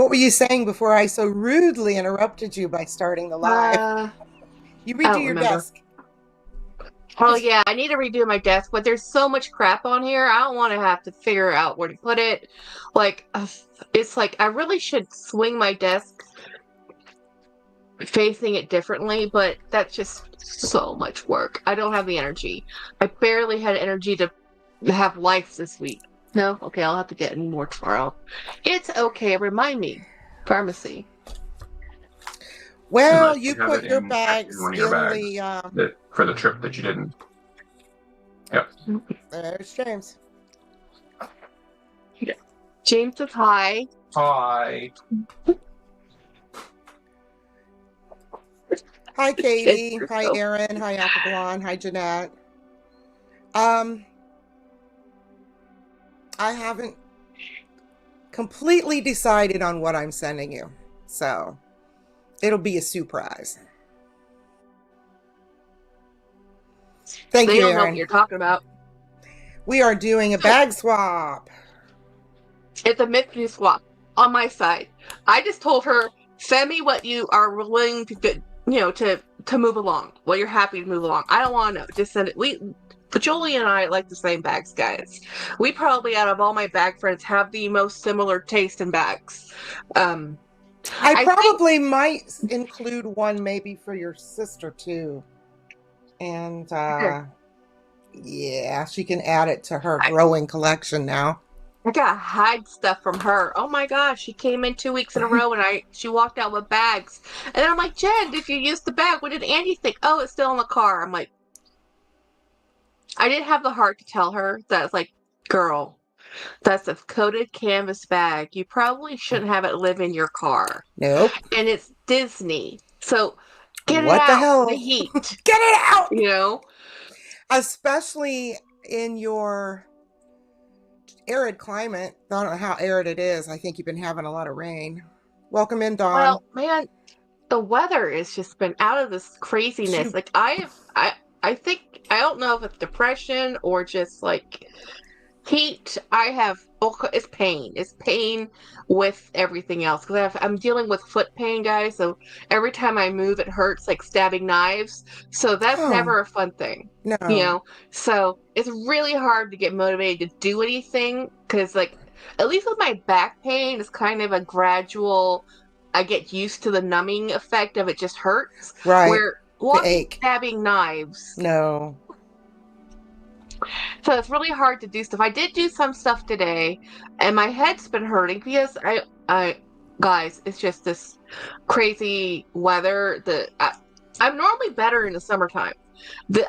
What were you saying before I so rudely interrupted you by starting the live? Uh, You I redo don't your remember. desk. Oh yeah, I need to redo my desk, but there's so much crap on here. I don't want to have to figure out where to put it. Like, it's like I really should swing my desk facing it differently, but that's just so much work. I don't have the energy. I barely had energy to have life this week. No? Okay, I'll have to get in more tomorrow. It's okay. Remind me. Pharmacy. Well, Unless you you have put it your in bags one of your in bags the, that for the trip that you didn't. Yep. there's James. Yeah. James says hi. Hi. Hi, Katie. It's Hi, so Erin. Hi, Apple Blonde. Hi, Jeanette. I haven't completely decided on what I'm sending you, so it'll be a surprise. Thank They you, don't know what Erin. you're talking about. We are doing a bag swap. It's a mystery swap on my side. I just told her, send me what you are willing to get, to move along. What you're happy to move along. I don't want to know. Just send it. But Jolie and I like the same bags, guys. We probably, out of all my bag friends, have the most similar taste in bags. I I think probably might include one maybe for your sister too. And yeah, she can add it to her I, growing collection now. I gotta hide stuff from her. Oh my gosh, she came in 2 weeks in a row and she walked out with bags. And then I'm like, Jen, did you use the bag? What did Andy think? Oh, it's still in the car. I'm like, I didn't have the heart to tell her that. It's like, girl, that's a coated canvas bag. You probably shouldn't have it live in your car. Nope. And it's Disney. So get it What the out, the hell? heat, Get it out! you know? Especially in your arid climate. I don't know how arid it is. I think you've been having a lot of rain. Welcome in, Dawn. Well, man, the weather has just been out of this craziness. Shoot. Like I think I don't know if it's depression or just like heat. I have it's pain. It's pain with everything else because I'm dealing with foot pain, guys. So every time I move, it hurts like stabbing knives. So that's Oh, never a fun thing, you no. know. So it's really hard to get motivated to do anything because, like, at least with my back pain, it's kind of a gradual. I get used to the numbing effect of it just hurts. Right. Where The walking, ache. stabbing knives. No. So it's really hard to do stuff. I did do some stuff today, and my head's been hurting because guys, it's just this crazy weather. I'm normally better in the summertime.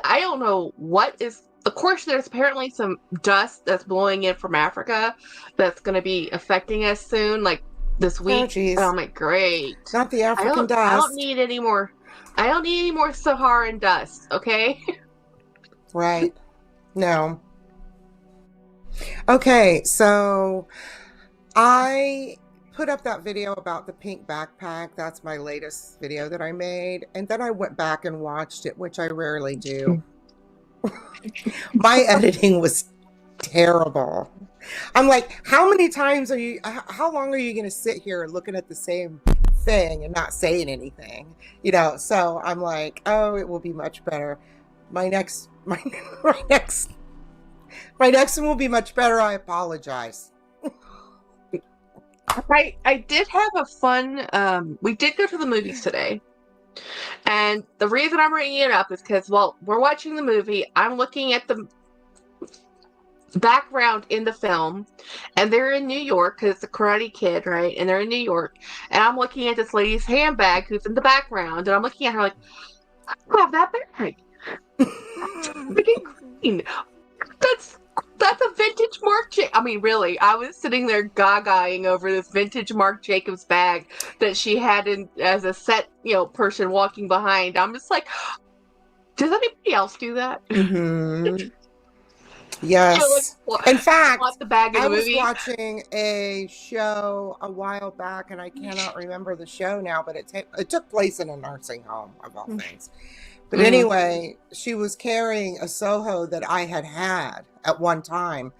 I don't know what is. Of course, there's apparently some dust that's blowing in from Africa that's going to be affecting us soon, like this Oh, week. And geez. I'm like, great. Not the African I don't dust. need any more. I don't need any more Saharan dust. Okay. Right. No. Okay, so I put up that video about the pink backpack. That's my latest video that I made. And then I went back and watched it, which I rarely do. My editing was terrible. I'm like, how long are you going to sit here looking at the same thing and not saying anything? So I'm like, oh, it will be much better. My next, my, my next, my next one will be much better. I apologize. I did have a fun. We did go to the movies today, and the reason I'm bringing it up is because while we're watching the movie, I'm looking at the background in the film, and they're in New York because it's a Karate Kid, right? And they're in New York, and I'm looking at this lady's handbag who's in the background, and I'm looking at her like, I have that bag. Freaking green. That's that's a vintage Marc Jacobs. I mean, really, I was sitting there gagaing over this vintage Marc Jacobs bag that she had in as a set, person walking behind. I'm just like, does anybody else do that? Mm-hmm. Like, Yes. In fact, want the bag in I the was movie? watching a show a while back, and I cannot remember the show now, but it took place in a nursing home, of all things. But anyway, she was carrying a Soho that I had at one time,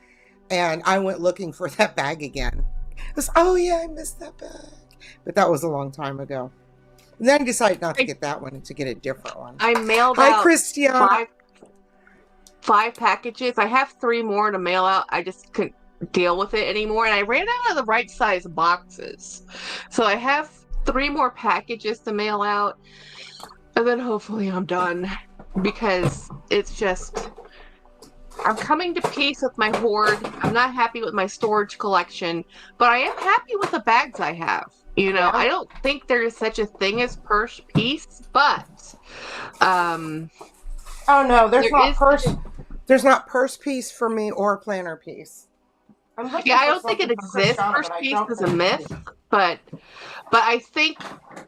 and I went looking for that bag again. It was, oh yeah, I missed that bag. but that was a long time ago. And then I decided not to get that one and to get a different one. I mailed Hi, out Christiana. five packages. I have 3 more to mail out. I just couldn't deal with it anymore, and I ran out of the right size boxes. So I have 3 more packages to mail out, and then hopefully I'm done, because it's just, I'm coming to peace with my hoard. I'm not happy with my storage collection, but I am happy with the bags I have. You know, Yeah. I don't think there is such a thing as purse piece, but Oh no, there's not purse piece for me or planner piece. yeah, I don't think it exists. Purse piece is a myth, but I think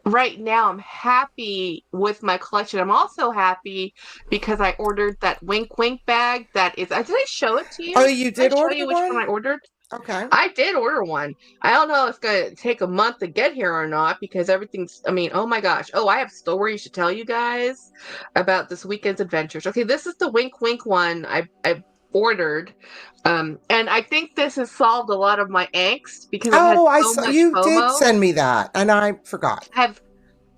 right now I'm happy with my collection. I'm also happy because I ordered that Wink Wink bag. That is, did I show it to you? Oh, you did I show order you which one? one I ordered? Okay. I did order one. I don't know if it's going to take a month to get here or not, because everything's, I mean, oh my gosh. Oh, I have stories to tell you guys about this weekend's adventures. Okay, this is the Wink Wink one I ordered. And I think this has solved a lot of my angst, because I've Oh, had so much you FOMO. did send me that, and I forgot.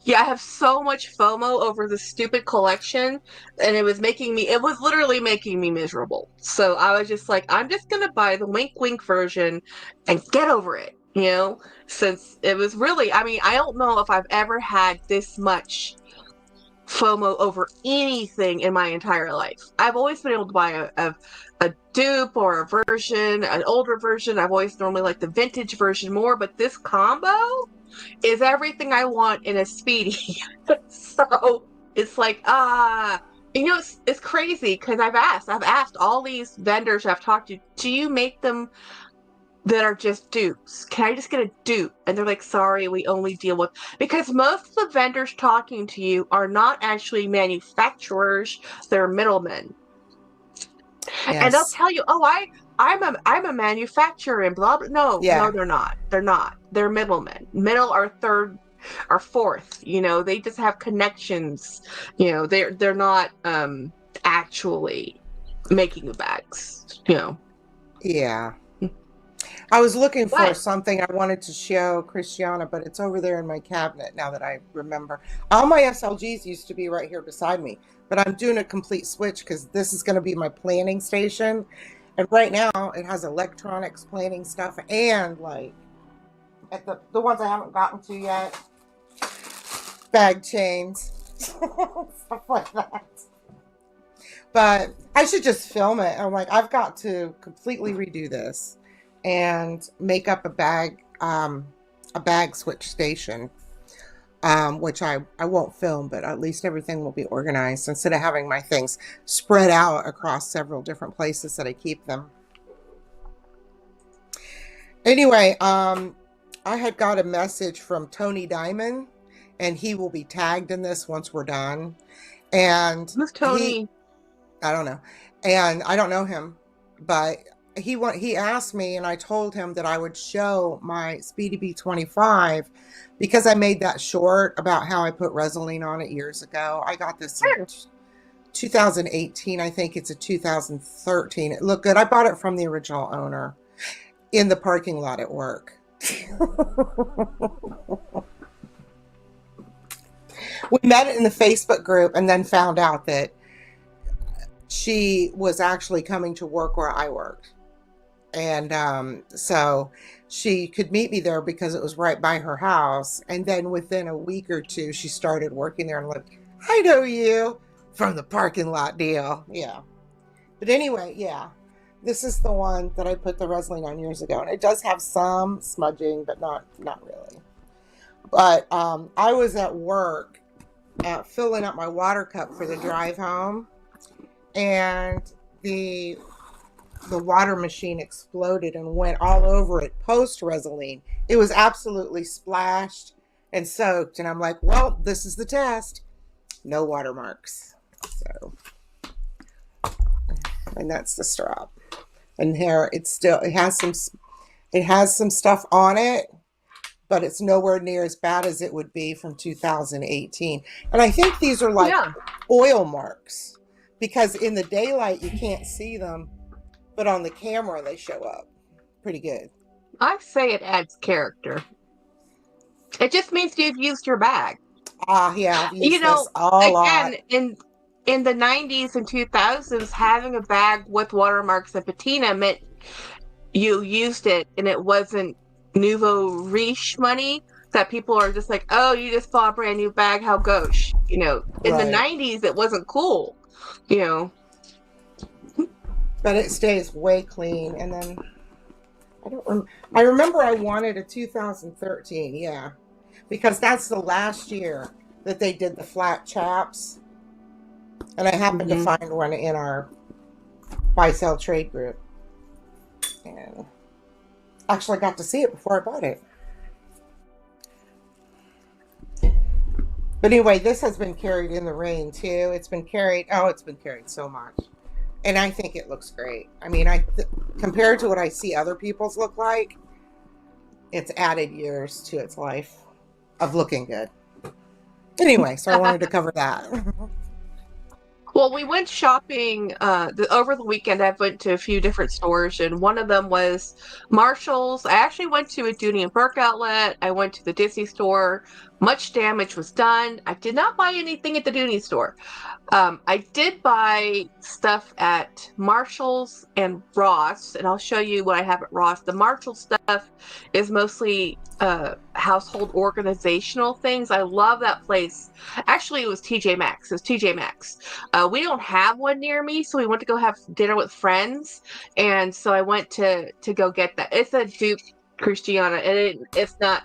I have so much FOMO over the stupid collection, and it was literally making me miserable. So I was just like, I'm just gonna buy the Wink Wink version and get over it, you know? Since it was really, I mean, I don't know if I've ever had this much FOMO over anything in my entire life. I've always been able to buy a dupe or a version, an older version. I've always normally liked the vintage version more, but this combo is everything I want in a Speedy. So it's like, you know, it's crazy, because I've asked all these vendors I've talked to, do you make them that are just dupes? Can I just get a dupe? And they're like, sorry, we only deal with, because most of the vendors talking to you are not actually manufacturers, they're middlemen. Yes. And they'll tell you, oh, I'm a manufacturer and blah blah. No, Yeah. no, they're not. They're not. They're middlemen. Middle or third or fourth. You know, they just have connections. You know, they're not actually making the bags. You know. Yeah. I was looking for But something I wanted to show Christiana, but it's over there in my cabinet now that I remember. All my SLGs used to be right here beside me, but I'm doing a complete switch because this is going to be my planning station. And right now it has electronics planning stuff and, like, at the ones I haven't gotten to yet, bag chains, stuff like that. But I should just film it. I'm like, I've got to completely redo this and make up a bag switch station, which I won't film, but at least everything will be organized instead of having my things spread out across several different places that I keep them. Anyway, I had got a message from Tony Diamond, and he will be tagged in this once we're done. And who's Tony? I don't know, and I don't know him, but he asked me, and I told him that I would show my Speedy B25 because I made that short about how I put Resolene on it years ago. I got this in 2018. I think it's a 2013. It looked good. I bought it from the original owner in the parking lot at work. We met in the Facebook group and then found out that she was actually coming to work where I worked. And so she could meet me there because it was right by her house. And then within a week or two, she started working there, and I'm like, I know you from the parking lot deal. Yeah. But anyway, yeah, this is the one that I put the Resolene on years ago. And it does have some smudging, but not really. But I was at work filling up my water cup for the drive home, and the water machine exploded and went all over it post Resolene. It was absolutely splashed and soaked, and I'm like, well, this is the test. No watermarks. So, and that's the strap. And here it has some stuff on it, but it's nowhere near as bad as it would be from 2018. And I think these are like oil marks, because in the daylight you can't see them, but on the camera they show up pretty good. I say it adds character. It just means you've used your bag. Yeah, I've You used know, this a lot. again, in the 90s and 2000s, having a bag with watermarks and patina meant you used it and it wasn't nouveau riche money that people are just like, oh, you just bought a brand new bag, how gauche. You know, in the Right. 90s, it wasn't cool, you know. But it stays way clean. And then I remember I wanted a 2013, yeah, because that's the last year that they did the flat chaps, and I happened to Mhm. find one in our buy sell trade group, and actually got to see it before I bought it. But anyway, this has been carried in the rain too. It's been carried. Oh, it's been carried so much, and I think it looks great. I mean, compared to what I see other people's look like, it's added years to its life of looking good. Anyway, so I wanted to cover that. Well, we went shopping over the weekend. I went to a few different stores, and one of them was Marshall's. I actually went to a Dooney and Burke outlet. I went to the Disney store. Much damage was done. I did not buy anything at the Dooney store. I did buy stuff at Marshall's and Ross, and I'll show you what I have at Ross. The Marshall stuff is mostly household organizational things. I love that place. Actually, it was TJ Maxx. It was TJ Maxx. We don't have one near me, so we went to go have dinner with friends, and so I went to go get that. It's a dupe, Christiana, and it's not.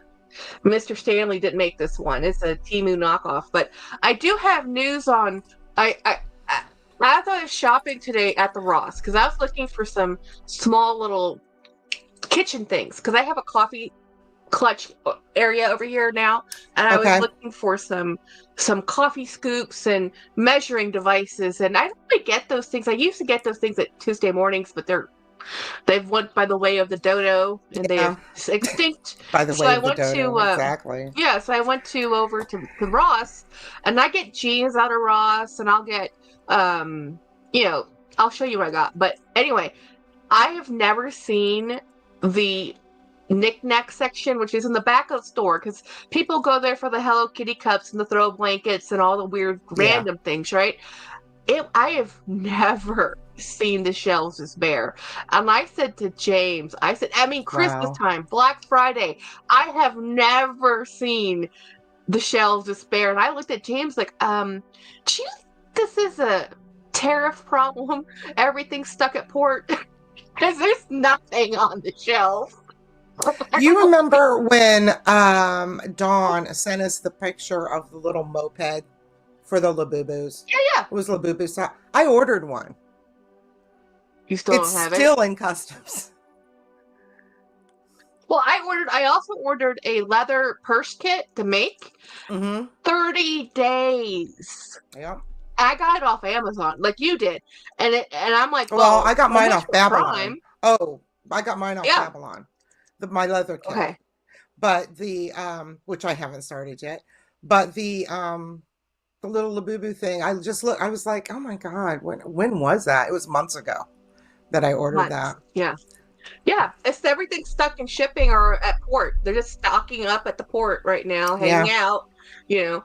Mr. Stanley didn't make this one. It's a Temu knockoff. But I do have news on. As I was shopping today at the Ross, because I was looking for some small little kitchen things, because I have a coffee clutch area over here now, and I was Okay. looking for some coffee scoops and measuring devices, and I don't really get those things. I used to get those things at Tuesday mornings, but they've went by the way of the dodo, and they Yeah. have extinct. By the So way I of the went dodo, to exactly. yeah, so I went to over to Ross, and I get jeans out of Ross, and I'll get you know, I'll show you what I got. But anyway, I have never seen the knick-knack section, which is in the back of the store, because people go there for the Hello Kitty cups and the throw blankets and all the weird Yeah. random things, right? I have never seen the shelves this bare. And I said to James, I said, I mean, Christmas Wow. time, Black Friday, I have never seen the shelves this bare. And I looked at James like, do you think this is a tariff problem? Everything's stuck at port? Because there's nothing on the shelf. You remember when Dawn sent us the picture of the little moped for the Labubus? Yeah. It was Labubu. I ordered one. You still It's don't have it? still in customs. Well, I also ordered a leather purse kit to make. Mm-hmm. 30 days. Yeah. I got it off Amazon, like you did, and I'm like, Well, I got how mine much off for Babylon. Prime? Oh, I got mine off Yeah. Babylon. My leather kit. Okay. But the which I haven't started yet. But the little Labubu thing, I was like, oh my God, when was that? It was months ago that I ordered that. Yeah. Yeah, it's everything stuck in shipping or at port. They're just stocking up at the port right now, hanging out, you know.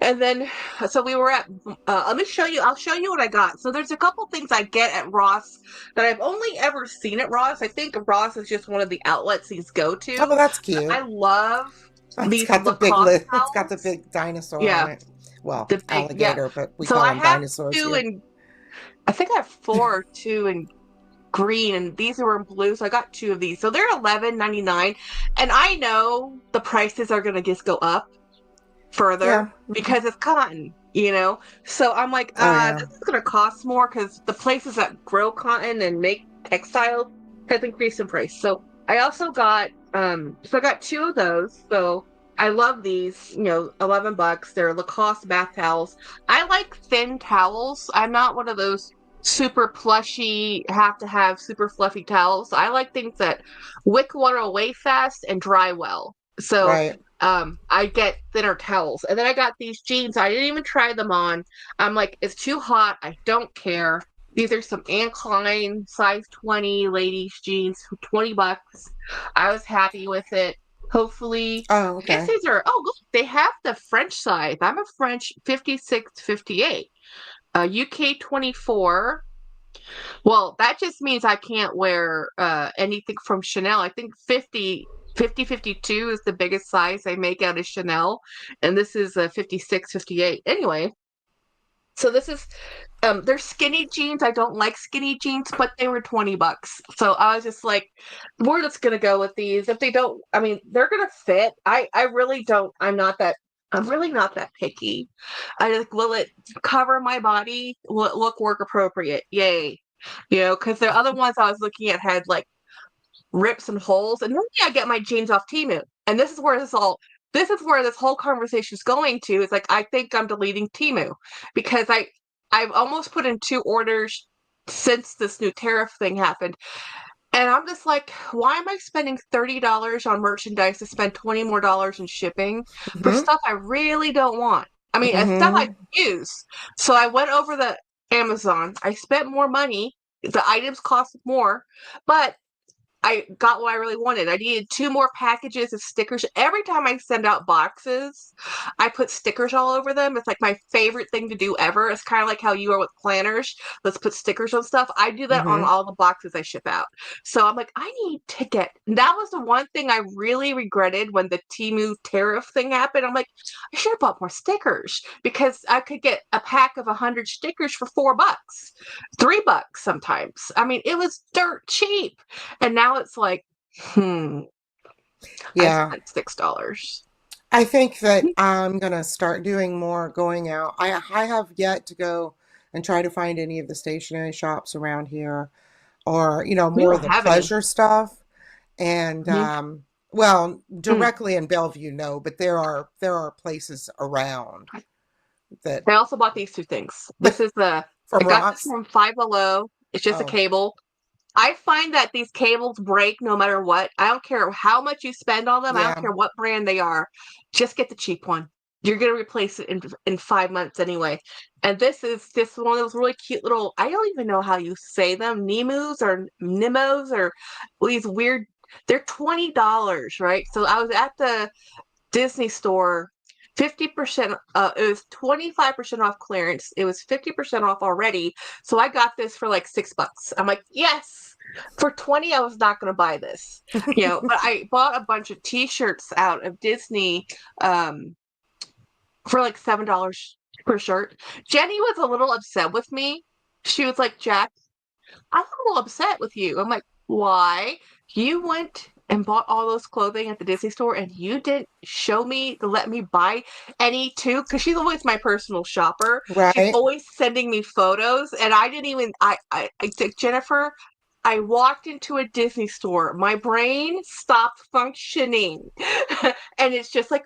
And then, so we were at, let me show you, I'll show you what I got. So there's a couple things I get at Ross that I've only ever seen at Ross. I think Ross is just one of the outlets these go to. Oh, that's cute. I love these It's got the Lacoste it's got the big dinosaur Yeah. on it. Well, The big- alligator, but we So call I them have dinosaurs two here. in, I think I have two in green, and these were in blue, so I got two of these. So they're $11.99, and I know the prices are going to just go up further Yeah. because it's cotton, you know. So I'm like, Oh, yeah. this is going to cost more because the places that grow cotton and make textiles has increased in price. So I also got, so I got two of those. So I love these, you know, $11. They're Lacoste bath towels. I like thin towels. I'm not one of those super plushy, have to have super fluffy towels. I like things that wick water away fast and dry well. So Right. I get thinner towels. And then I got these jeans. I didn't even try them on. I'm like, it's too hot. I don't care. These are some Anne Klein size 20 ladies jeans for $20. I was happy with it. Hopefully. Oh, I guess okay. these are, oh, look, they have the French size. I'm a French 56 to 58. UK 24. Well, that just means I can't wear anything from Chanel. I think 52 is the biggest size they make out of Chanel. And this is a 56, 58. Anyway, so this is they're skinny jeans. I don't like skinny jeans, but they were $20. So I was just like, we're just gonna go with these. If they don't, I mean, they're gonna fit. I really don't. I'm really not that picky. I like, will it cover my body? Will it look work appropriate? Yay. Because the other ones I was looking at had like rips and holes. And normally I get my jeans off Temu. And this is where this whole conversation is going to. Is like, I think I'm deleting Temu because I've almost put in 2 orders since this new tariff thing happened. And I'm just like, why am I spending $30 on merchandise to spend $20 more in shipping for Mm-hmm. stuff I really don't want? I mean, stuff I Mm-hmm. can use. So I went over the Amazon. I spent more money. The items cost more, but I got what I really wanted. I needed 2 more packages of stickers. Every time I send out boxes, I put stickers all over them. It's like my favorite thing to do ever. It's kind of like how you are with planners. Let's put stickers on stuff. I do that on Mm-hmm. all the boxes I ship out. So I'm like, I need to get. That was the one thing I really regretted when the Temu tariff thing happened. I'm like, I should have bought more stickers because I could get a pack of 100 stickers for $4, $3 sometimes. I mean, it was dirt cheap. And now it's like, I Yeah. spent $6. I think that I'm gonna start doing more going out. I have yet to go and try to find any of the stationery shops around here, or We more of don't the have any. pleasure stuff. And Mhm. well, Mm. directly in Bellevue, no, but there are places around that I also bought these 2 things. This is I from got this Ross. from Five Below. It's just a Oh, cable. I find that these cables break no matter what. I don't care how much you spend on them. I don't yeah. care what brand they are. Just get the cheap one. You're gonna replace it in 5 months anyway. And this is just one of those really cute little. I don't even know how you say them. Nemus or Nimos or these weird. They're $20, right? So I was at the Disney store. 50%, it was 25% off clearance. It was 50% off already. So I got this for like $6. I'm like, yes. For 20, I was not going to buy this, but I bought a bunch of t-shirts out of Disney for like $7 per shirt. Jenny was a little upset with me. She was like, Jack, I'm a little upset with you. I'm like, why? You went and bought all those clothing at the Disney store and you didn't show me to let me buy any too? Because she's always my personal shopper. She's Right. always sending me photos. And I didn't even, I think, Jennifer, I walked into a Disney store. My brain stopped functioning. And it's just like,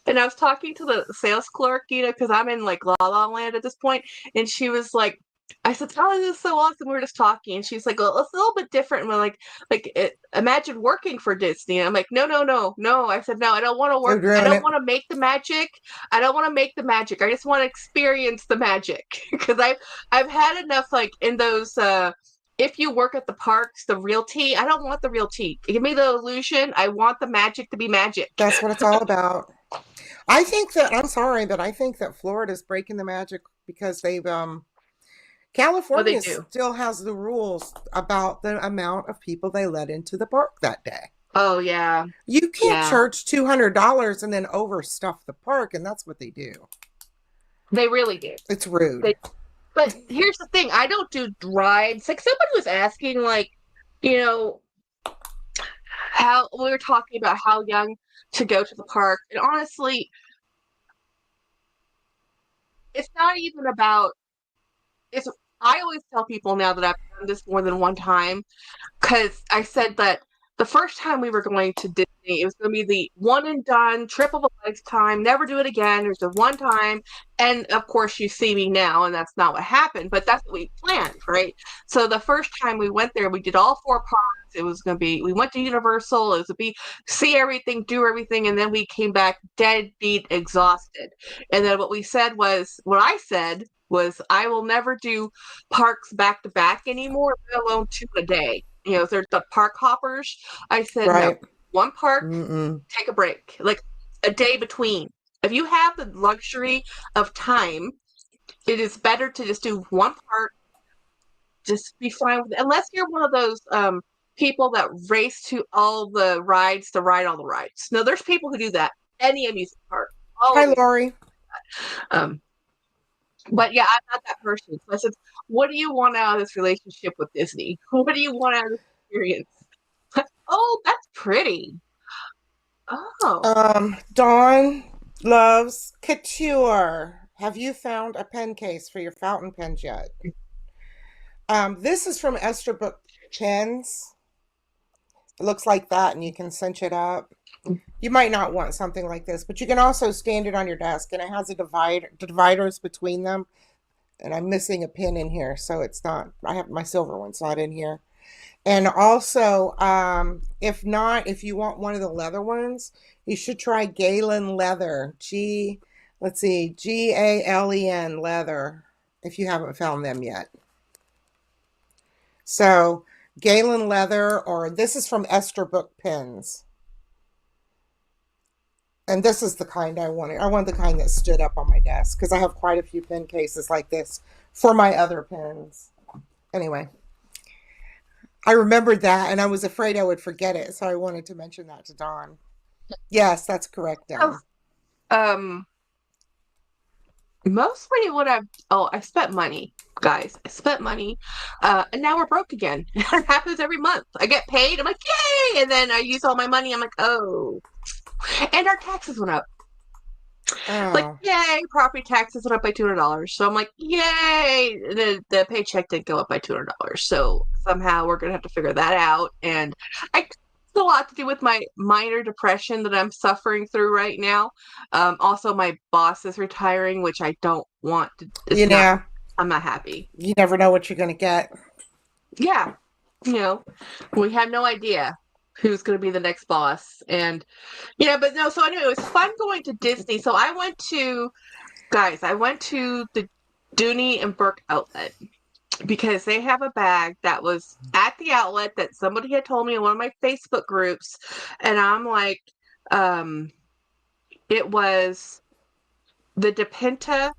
and I was talking to the sales clerk, because I'm in like La La Land at this point, and she was like, I said, "Oh, this is so awesome." We were just talking, and she's like, "Well, it's a little bit different." And we're imagine working for Disney. And I'm like, "No, no, no, no." I said, "No, I don't want to They're work. I doing don't it. want to make the magic. I don't want to make the magic. I just want to experience the magic." Because I've had enough, like in those. If you work at the parks, the realty, I don't want the realty. Give me the illusion. I want the magic to be magic. That's what it's all about. I think that I'm sorry, but I think that Florida's breaking the magic because they've What they California do. still has the rules about the amount of people they let into the park that day. Oh yeah, You can't yeah. charge $200 and then overstuff the park, and that's what they do. They really do. It's rude. They, but here's the thing: I don't do rides. Like somebody was asking, like, you know, how we were talking about how young to go to the park, and honestly, it's not even about. It's. I always tell people now that I've done this more than one time because I said that the first time we were going to Disney, it was going to be the one and done trip of a lifetime, never do it again. There's a one time. And of course, you see me now, and that's not what happened, but that's what we planned, right? So the first time we went there, we did all 4 parks. It was going to be, we went to Universal, it was to be see everything, do everything, and then we came back dead beat, exhausted. And then what I said was, I will never do parks back to back anymore, let alone 2 a day. If there's the park hoppers, I said no. Right. one park, Mm-mm. take a break, like a day between. If you have the luxury of time, it is better to just do one park, just be fine with it. Unless you're one of those people that race to all the rides to ride all the rides. No, there's people who do that. Any amusement park. All Hi, of Lori. um, but yeah, I'm not that person. So I said, what do you want out of this relationship with Disney? What do you want out of this experience? Oh, that's pretty. Oh. Dawn loves couture. Have you found a pen case for your fountain pens yet? This is from Esterbrook Pens. It looks like that, and you can cinch it up. You might not want something like this, but you can also stand it on your desk, and it has a dividers between them. And I'm missing a pin in here, so it's not. I have my silver one's not in here. And also, if you want one of the leather ones, you should try Galen Leather. Let's see, Galen Leather, if you haven't found them yet. So, Galen Leather, or this is from Esterbrook Pens. And this is the kind I wanted. I want the kind that stood up on my desk because I have quite a few pen cases like this for my other pens. Anyway. I remembered that, and I was afraid I would forget it, so I wanted to mention that to Dawn. Yes, that's correct, Dawn. Mostly I spent money, guys. I spent money, and now we're broke again. It happens every month. I get paid, I'm like, yay! And then I use all my money, I'm like, oh. And our taxes went up. Like, Oh, yay, property taxes went up by $200. So I'm like, yay! The paycheck didn't go up by $200. So somehow we're going to have to figure that out. And it's a lot to do with my minor depression that I'm suffering through right now. Also, my boss is retiring, which I don't want to. I'm not happy. You never know what you're going to get. Yeah. We have no idea who's going to be the next boss. And but no, so anyway, it was fun going to Disney. So I went to the Dooney and Burke outlet because they have a bag that was at the outlet that somebody had told me in one of my Facebook groups. And I'm like, it was the DePinta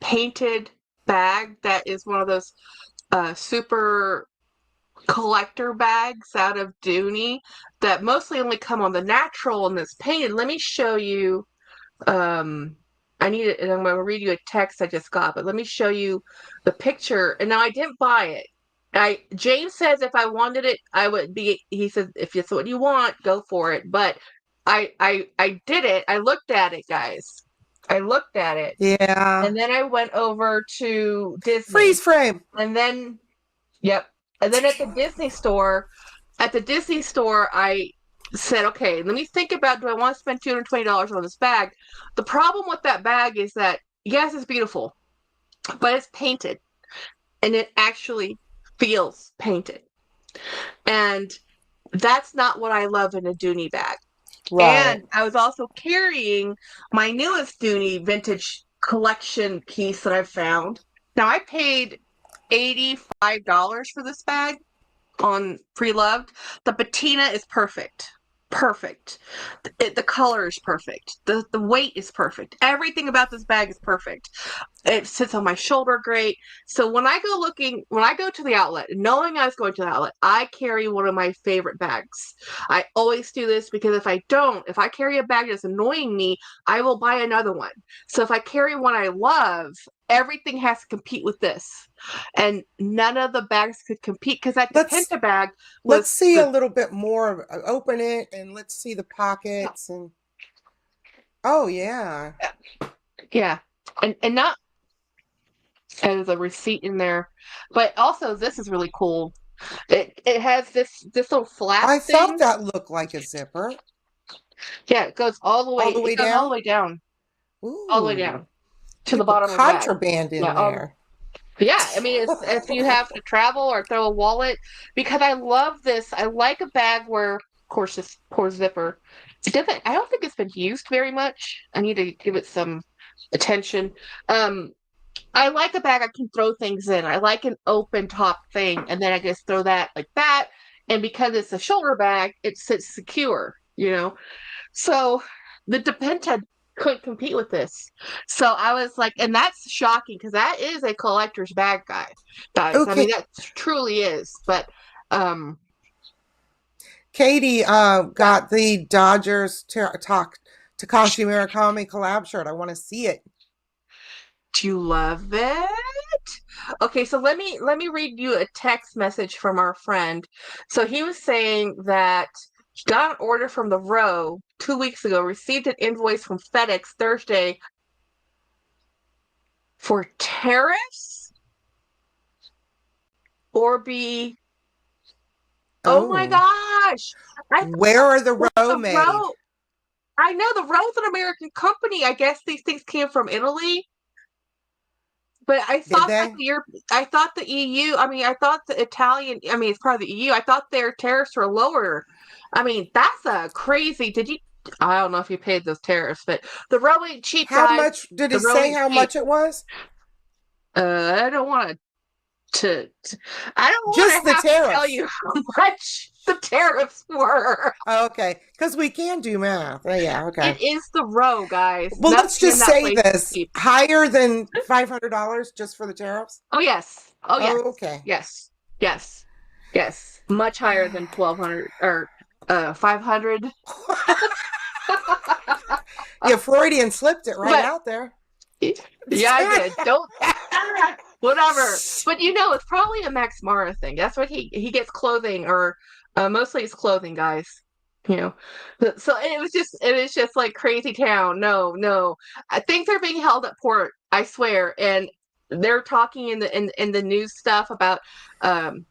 painted bag that is one of those super collector bags out of Dooney that mostly only come on the natural and this painted. Let me show you. I need it, and I'm going to read you a text I just got, but let me show you the picture. And now I didn't buy it. James says if I wanted it, I would be. He says if it's what you want, go for it. But I did it. I looked at it, guys. I looked at it. Yeah. And then I went over to Disney. Freeze frame. And then, yep. And then at the Disney store, I said, okay, let me think about, do I want to spend $220 on this bag? The problem with that bag is that, yes, it's beautiful, but it's painted. And it actually feels painted. And that's not what I love in a Dooney bag. Right. And I was also carrying my newest Dooney vintage collection piece that I found. Now, I paid $85 for this bag on Pre-Loved. The patina is perfect. Perfect. The color is perfect. The weight is perfect. Everything about this bag is perfect. It sits on my shoulder great. So when I go to the outlet, knowing I was going to the outlet, I carry one of my favorite bags. I always do this because if I carry a bag that's annoying me, I will buy another one. So if I carry one I love, everything has to compete with this. And none of the bags could compete because that DePinta bag was... Let's see a little bit more. Open it and let's see the pockets. And oh, yeah. Yeah. And not as a receipt in there. But also, this is really cool. It has this little flap I thing. thought that looked like a zipper. Yeah, it goes all the way, All the way down? all the way down. Ooh. All the way down. To You the put bottom of the bag. contraband in there. Yeah, I mean, if you have to travel or throw a wallet, because I love this. I like a bag where, of course, this poor zipper. I don't think it's been used very much. I need to give it some attention. I like a bag I can throw things in. I like an open top thing, and then I just throw that like that. And because it's a shoulder bag, it sits secure. you know. So the Depenta couldn't compete with this. So I was like, and that's shocking because that is a collector's bag, guys. I Okay, mean, that truly is. But Katie yeah, got the Dodgers Takashi Murakami collab shirt. I want to see it. do you love it? Okay, so let me read you a text message from our friend. So he was saying that he got an order from the Row 2 weeks ago, received an invoice from FedEx Thursday for tariffs or be. Oh my Oh, gosh! I where thought are the that row the made? Row. I know the Row's an American company. I guess these things came from Italy. But I Did thought that they? I thought the EU, I mean, I thought the Italian, I mean, it's part of the EU. I thought their tariffs were lower. I mean, that's a crazy. I don't know if you paid those tariffs, but the row ain't cheap, How guys. much did The it row say ain't how cheap. much it was? I don't want I don't want Just to the have to tell tariffs. you how much the tariffs were. Oh, okay, because we can do math. Oh, yeah, okay. It is the row, guys. Well, let's Nothing in just that say place is this: cheap. higher than $500 just for the tariffs. Oh, yes. Oh, yes. Oh, okay. Yes. Yes. Yes. Much higher than 1,200 or 500. Yeah, Freudian slipped it right But out there. yeah, I did. Don't whatever. But it's probably a Max Mara thing. That's what he gets clothing or mostly it's clothing, guys. You know. So it was just like crazy town. No, no. Things are being held at port, I swear. And they're talking in the news stuff about um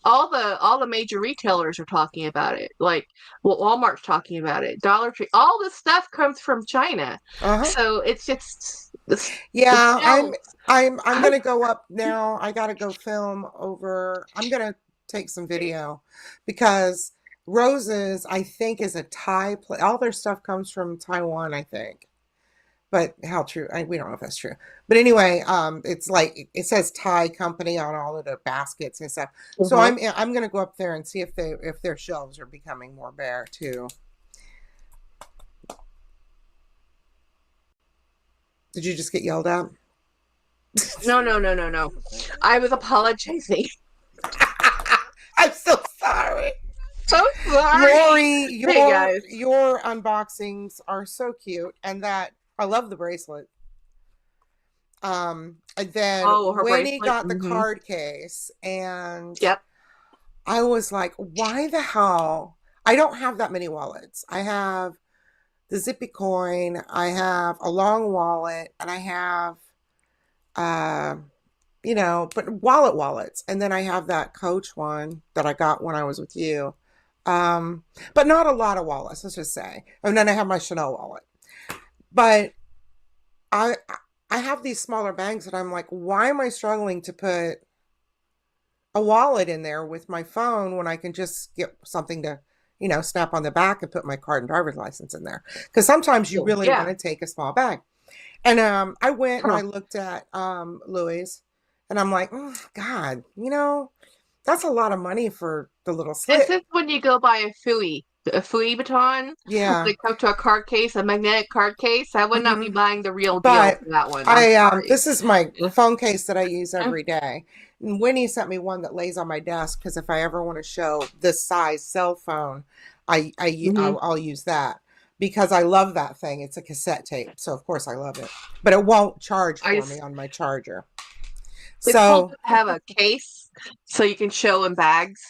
all the major retailers are talking about it. Like, well, Walmart's talking about it. Dollar Tree, all this stuff comes from China. Uh-huh. So it's just the Yeah, I'm shells. I'm I'm gonna go up now. I gotta go film over. I'm gonna take some video because Roses, I think, is a Thai place. All their stuff comes from Taiwan, I think. But how true? We don't know if that's true. But anyway, it's like it says Thai company on all of the baskets and stuff. So Mhm. I'm gonna go up there and see if their shelves are becoming more bare too. Did you just get yelled at? No, no, no, no, no. I was apologizing. I'm so sorry. So sorry. Lori, Hey guys. your unboxings are so cute, and that I love the bracelet. And then Oh, her Winnie bracelet. got the Hmm. card case, and Yep. I was like, why the hell? I don't have that many wallets. I have the Zippy Coin, I have a long wallet, and I have uh but wallets. And then I have that Coach one that I got when I was with you. But not a lot of wallets, let's just say. And then I have my Chanel wallet. But I I have these smaller bags that I'm like, why am I struggling to put a wallet in there with my phone when I can just get something to, snap on the back and put my card and driver's license in there? Because sometimes you Oh, really want yeah. to take a small bag. And I went and Huh. I looked at Louis, and I'm like, God, that's a lot of money for the little This slip. is when you go buy a Fui baton. When Yeah. it comes to a card case, a magnetic card case, I would not be Hmm. buying the real deal But for that one. I'm sorry. this is my Yeah. phone case that I use every day. And Winnie sent me one that lays on my desk because if I ever want to show this size cell phone, Hmm. I'll use that because I love that thing. It's a cassette tape, so of course I love it. But it won't charge I for me just on my charger. It's cool So to have a case so you can show in bags.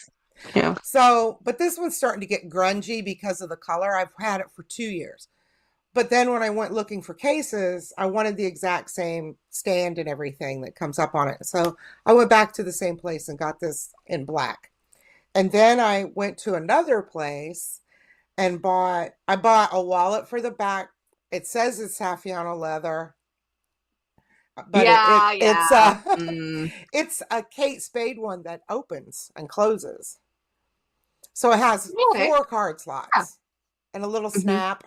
Yeah. but this one's starting to get grungy because of the color. I've had it for 2 years. But then when I went looking for cases, I wanted the exact same stand and everything that comes up on it. So I went back to the same place and got this in black. And then I went to another place and I bought a wallet for the back. It says it's Saffiano leather, but Yeah, it's yeah. Mm. it's a Kate Spade one that opens and closes. So it has Okay. 4 card Yeah. slots and a little Hmm. snap.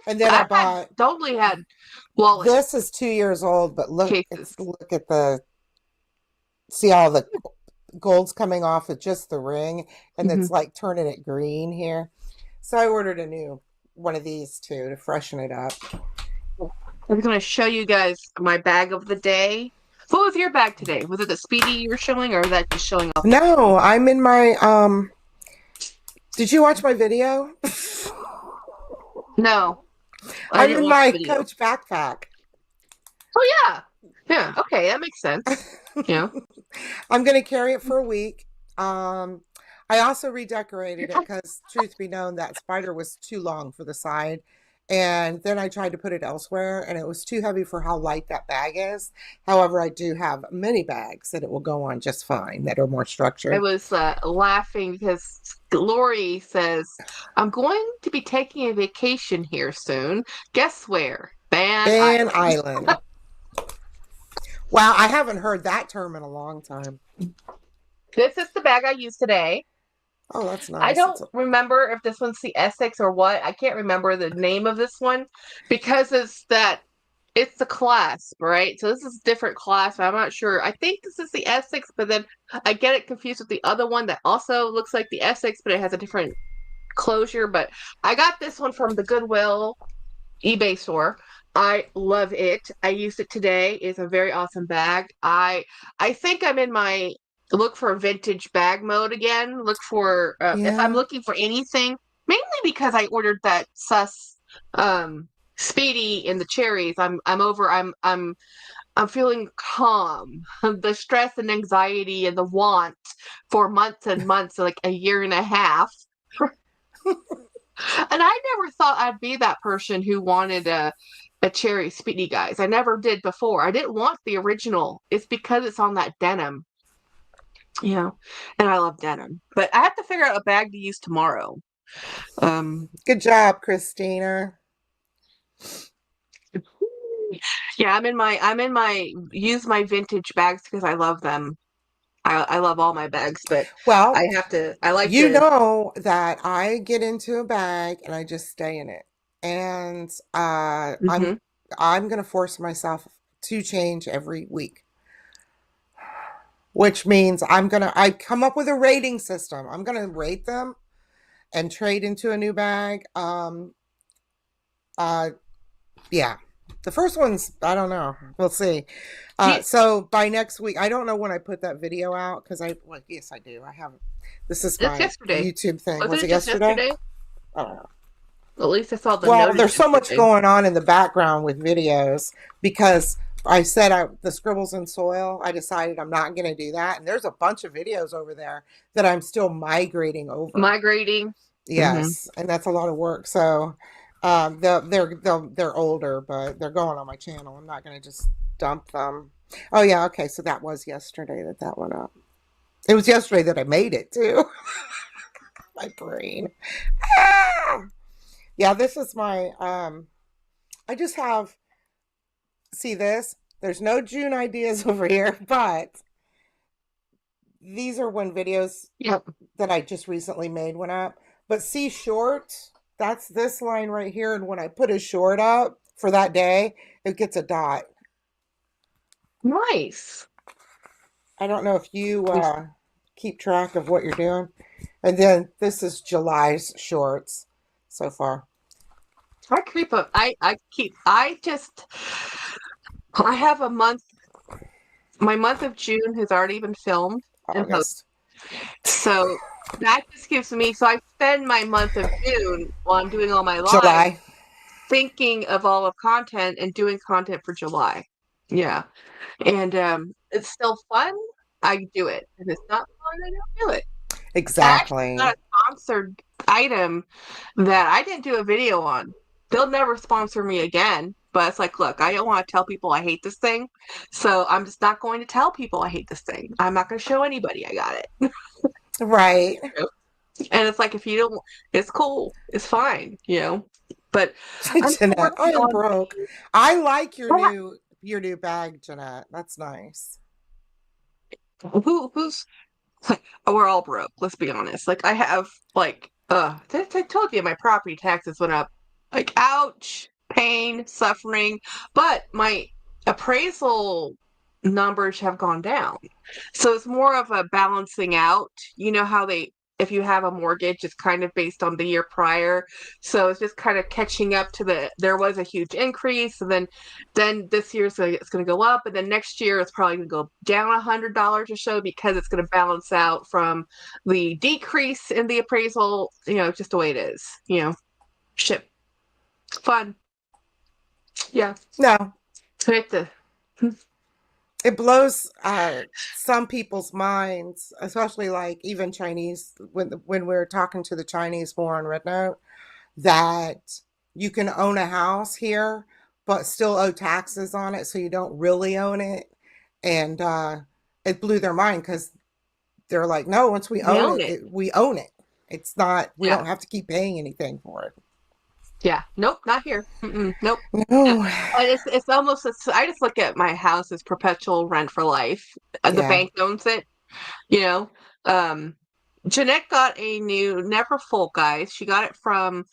And then I bought Totally had wallet this is 2 years old, but cases. look at see all the gold's coming off with just the ring, and Hmm. it's like turning it green here. So I ordered a new one of these too to freshen it up. I'm going to show you guys my bag of the day. What was your bag today? Was it the Speedy you were showing, or is that just showing off? No, I'm in my did you watch my video? No. I I'm didn't in watch my the video. Coach backpack. Oh, yeah. Yeah, okay, that makes sense. Yeah. I'm going to carry it for a week. I also redecorated it because, truth be known, that spider was too long for the side. And then I tried to put it elsewhere, and it was too heavy for how light that bag is. However, I do have many bags that it will go on just fine that are more I structured. was laughing because Lori says, I'm going to be taking a vacation here soon. Guess where? Van Island. Island. Wow, I haven't heard that term in a long time. This is the bag I used today. Oh, that's nice. I don't remember if this one's the Essex or what. I can't remember the name of this one because it's the clasp, right? So this is a different clasp. I'm not sure. I think this is the Essex, but then I get it confused with the other one that also looks like the Essex, but it has a different closure. But I got this one from the Goodwill eBay store. I love it. I used it today. It's a very awesome bag. I think I'm in my look for vintage bag mode again. Look for if I'm Yeah. looking for anything, mainly because I ordered that sus Speedy in the cherries. I'm feeling calm. The stress and anxiety and the want for months and months, like a year and a half. And I never thought I'd be that person who wanted a cherry Speedy, guys. I never did before. I didn't want the original. It's because it's on that denim. Yeah. And I love denim. But I have to figure out a bag to use tomorrow. Good job, Christina. Yeah, I'm in my use my vintage bags because I love them. I love all my bags, but Well, I like you to know that I get into a bag and I just stay in it. And Mhm. I'm going to force myself to change every week, which means I come up with a rating system. I'm going to rate them and trade into a new bag. Uh yeah. The first one's, I don't know. We'll see. Do So by next week, I don't know when I put that video out because well, yes, I do. I have, this is It's my yesterday. YouTube thing. Was Wasn't it it just yesterday? yesterday? I don't know. At least I saw the Well, notice there's so much yesterday. going on in the background with videos because I said the scribbles in soil. I decided I'm not going to do that, and there's a bunch of videos over there that I'm still migrating over. Migrating. Yes, and that's a lot of work. So they're older, but they're going on my channel. I'm not going to just dump them. Oh yeah, okay. So that was yesterday that went up. It was yesterday that I made it too. My brain. Ah! Yeah, this is my I just have, see this? There's no June ideas over here, but these are when videos Yep. that I just recently made went up. But see short, that's this line right here. And when I put a short up for that day, it gets a dot. Nice. I don't know if you keep track of what you're doing. And then this is July's shorts so far. I creep up. I have a month. My month of June has already been filmed and posted. August. So that just gives me, so I spend my month of June while I'm doing all my lives July. thinking of all of content and doing content for July. Yeah. And it's still fun. I do it. If it's not fun, I don't do it. Exactly. It's not a sponsored item that I didn't do a video on. They'll never sponsor me again. But it's like, look, I don't want to tell people I hate this thing. So I'm just not going to tell people I hate this thing. I'm not going to show anybody I got it. Right. And it's like, if you don't, it's cool. It's fine, you know. But Jeanette, I am broke. I like your What? new bag, Jeanette. That's nice. Who's we're all broke, let's be honest. Like I have like I told you my property taxes went up. Like ouch, pain, suffering. But my appraisal numbers have gone down. So it's more of a balancing out. You know how they if you have a mortgage, it's kind of based on the year prior. So it's just kind of catching up to there was a huge increase. And then this year it's going to go up. And then next year it's probably going to go down $100 or so because it's going to balance out from the decrease in the appraisal, just the way it is, ship. Fun. Yeah. No, So we have to. it blows some people's minds, especially like even Chinese, when we're talking to the Chinese more on Red Note, that you can own a house here, but still owe taxes on it, so you don't really own it. And it blew their mind because they're like, no, once we We own own it, it. we own it. It's not, we Yeah. don't have to keep paying anything for it. Yeah. Nope. Not here. Mm-mm, nope. No. It's almost. I just look at my house as perpetual rent for life. The Yeah. bank owns it. You know. Jeanette got a new Never Full, guys. She got it from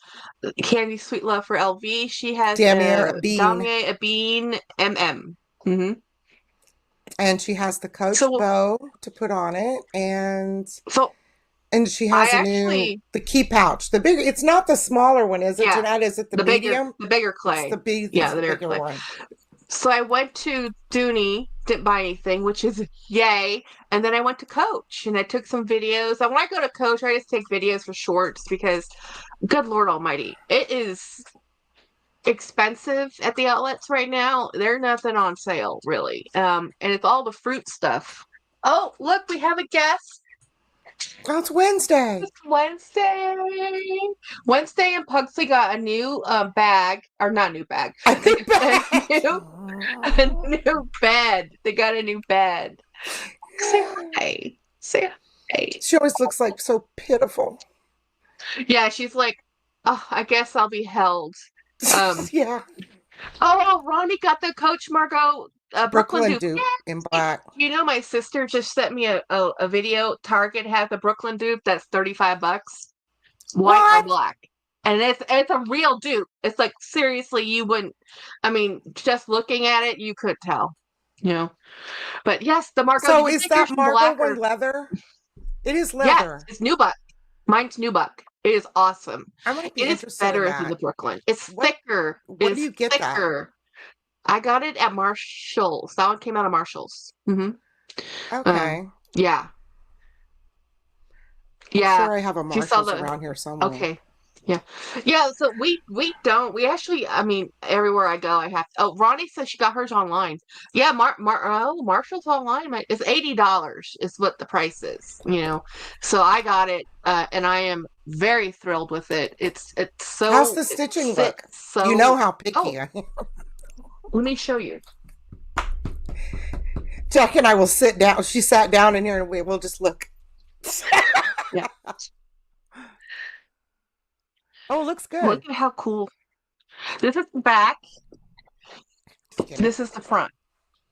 Candy Sweet Love for LV. She has Damier a Bean. Damier Bean MM. Mm-hmm. And she has the Coach So bow to put on it, and she I has actually the key pouch. The bigger, it's not the smaller one, is it, Yeah. Jeanette? Is it the the bigger medium? the bigger It's clay. the big, Yeah, it's the the bigger bigger clay. one. So I went to Dooney, didn't buy anything, which is yay. And then I went to Coach and I took some videos. And when I go to Coach, I just take videos for shorts because, good Lord Almighty, it is expensive at the outlets right now. There's nothing on sale, really. And it's all the fruit stuff. Oh, look, we have a guest. Oh, it's Wednesday. It's Wednesday. Wednesday and Pugsley got a new bag, or not new bag. I think A new bed. They got a new bed. Say hi. Say hi. She always looks like so pitiful. Yeah, she's like, oh, I guess I'll be held. Yeah. Oh, Ronnie got the Coach Margot Brooklyn dupe. dupe in black. My sister just sent me a video. Target has a Brooklyn dupe that's $35, white or black. And it's a real dupe. It's like, seriously, you wouldn't, just looking at it, you could tell, But yes, the Margot. So is that Margot one leather? It is leather. Yes, it's nubuck. Mine's nubuck. It is awesome. I might be It is interested in better that. than the Brooklyn. It's What- thicker. Where do you get that? I got it at Marshall's. That one came out of Marshall's. Mm-hmm. Okay. Yeah. I'm Yeah. sure I have a Marshalls around here somewhere. Okay. Yeah. Yeah, so we don't. We actually, everywhere I go, I have to. Oh, Ronnie says she got hers online. Yeah, Marshall's online. It's $80 is what the price is, So I got it, and I am very thrilled with it. It's so. How's the stitching look? So, you know how picky I am. Let me show you. Jack and I will sit down. She sat down in here and we'll just look. Yeah. Oh, it looks good. Look at how cool. This is the back. This is the front.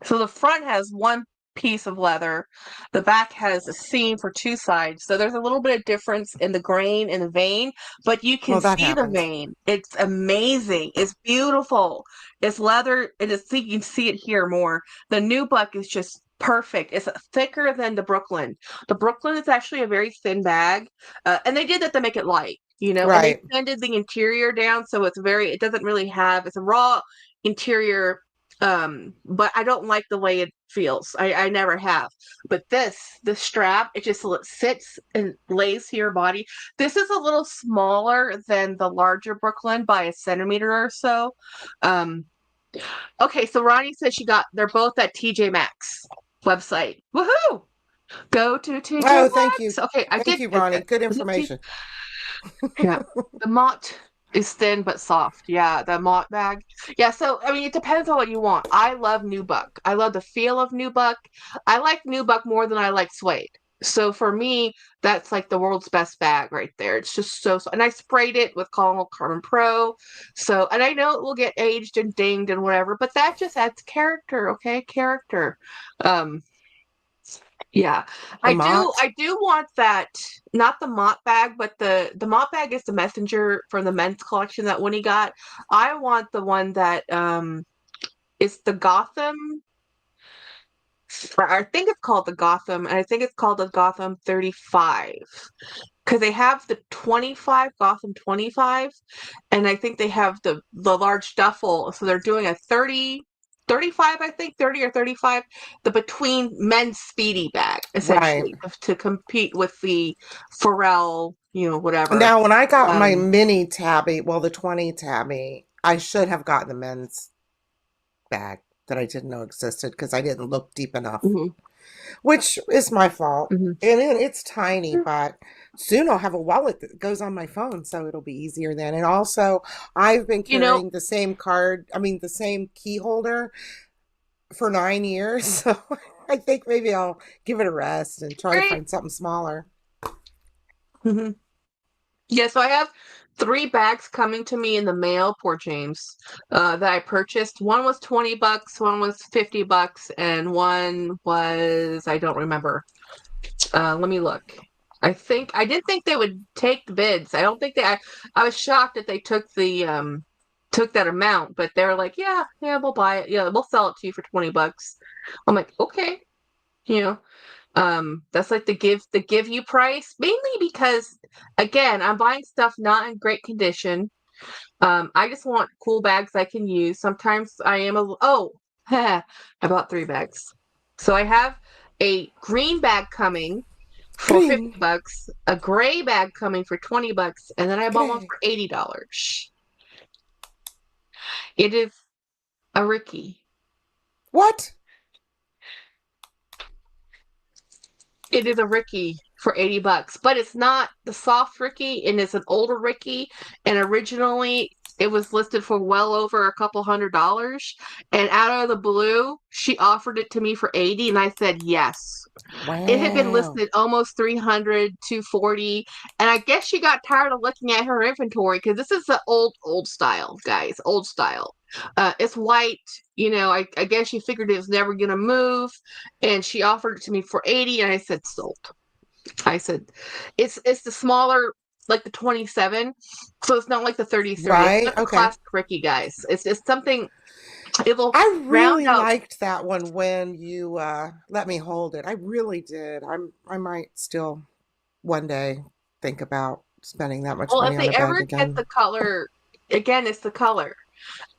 So the front has one piece of leather. The back has a seam for two sides. So there's a little bit of difference in the grain and the vein, but you can see the vein. It's amazing. It's beautiful. It's leather. You can see it here more. The nubuck is just perfect. It's thicker than the Brooklyn. The Brooklyn is actually a very thin bag, and they did that to make it light. Right. And they extended the interior down, so it doesn't really have. It's a raw interior. But I don't like the way it feels. I never have. But the strap, it just sits and lays to your body. This is a little smaller than the larger Brooklyn by a centimeter or so. Okay, so Ronnie said they're both at TJ Maxx website. Woohoo! Go to TJ Maxx. Oh, thank you. Okay, thank you, Ronnie. Good information. Yeah, the Mott is thin but soft. Yeah, the Mott bag. Yeah, so it depends on what you want. I love nubuck. I love the feel of nubuck. I like nubuck more than I like suede. So for me, that's like the world's best bag right there. It's just so. And I sprayed it with Carbon Pro. So, and I know it will get aged and dinged and whatever, but that just adds character. Okay, character. Yeah, I do want that, not the Mott bag, but the Mott bag is the messenger from the men's collection that Winnie got. I want the one that is the Gotham. I think it's called the Gotham, and I think it's called the Gotham 35. because they have the 25 Gotham 25, and I think they have the large duffel. So they're doing a 30, 35, I think 30 or 35, the between men's speedy bag essentially to compete with the Pharrell, whatever. Now, when I got my mini tabby, well, the 20 tabby, I should have gotten the men's bag that I didn't know existed because I didn't look deep enough, which is my fault. And it's tiny, but soon I'll have a wallet that goes on my phone, so it'll be easier then. And also, I've been carrying the same the same key holder for 9 years, so I think maybe I'll give it a rest and try to find something smaller. Yeah, so I have 3 bags coming to me in the mail, poor James, that I purchased. One was $20, one was $50, and one was, I don't remember. Let me look. I didn't think they would take the bids. I don't think I was shocked that they took that amount, but they were like, yeah, we'll buy it. Yeah, we'll sell it to you for $20. I'm like, okay. That's like the give you price, mainly because again, I'm buying stuff not in great condition. I just want cool bags I can use. Sometimes I am I bought 3 bags. So I have a green bag coming for $50, a gray bag coming for $20, and then I bought one for $80. It is a Ricky. What? It is a Ricky for $80, but it's not the soft Ricky, and it's an older Ricky. And originally, it was listed for well over a couple $100. And out of the blue, she offered it to me for $80, and I said yes. Wow. It had been listed almost $300, $240, and I guess she got tired of looking at her inventory because this is the old style, guys, old style. It's white, I guess she figured it was never gonna move, and she offered it to me for $80, and I said sold. I said it's the smaller, like the 27, so it's not like the 33. Right? It's classic Ricky, guys. It's something. I really liked that one when you let me hold it. I really did. I might still one day think about spending that much money on a bag again. Well, if they ever get the color, again, it's the color.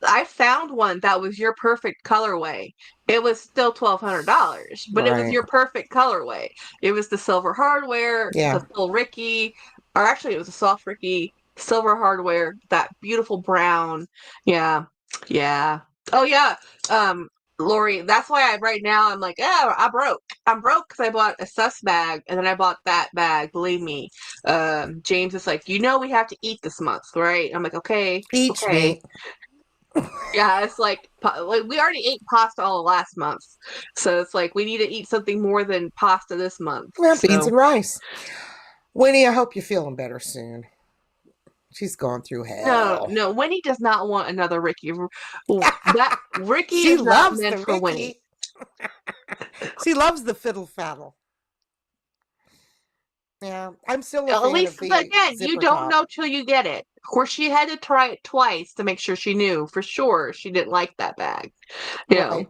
I found one that was your perfect colorway. It was still $1,200, but it was your perfect colorway. It was the silver hardware, the full Ricky, or actually it was a soft Ricky, silver hardware, that beautiful brown. Yeah. Oh yeah, Lori, that's why right now I'm like, I'm broke because I bought a sus bag and then I bought that bag. Believe me, James is like, we have to eat this month, right? I'm like, okay, me. Yeah, it's like we already ate pasta all last month, so it's like we need to eat something more than pasta this month. Well, beans and rice. Winnie, I hope you're feeling better soon. She's going through hell. No, Winnie does not want another Ricky. That Ricky is not meant for Winnie. She loves the fiddle faddle. Yeah, I'm still a fan at least, of the but again, you don't top. know till you get it. Of course, she had to try it twice to make sure she knew for sure she didn't like that bag. Right.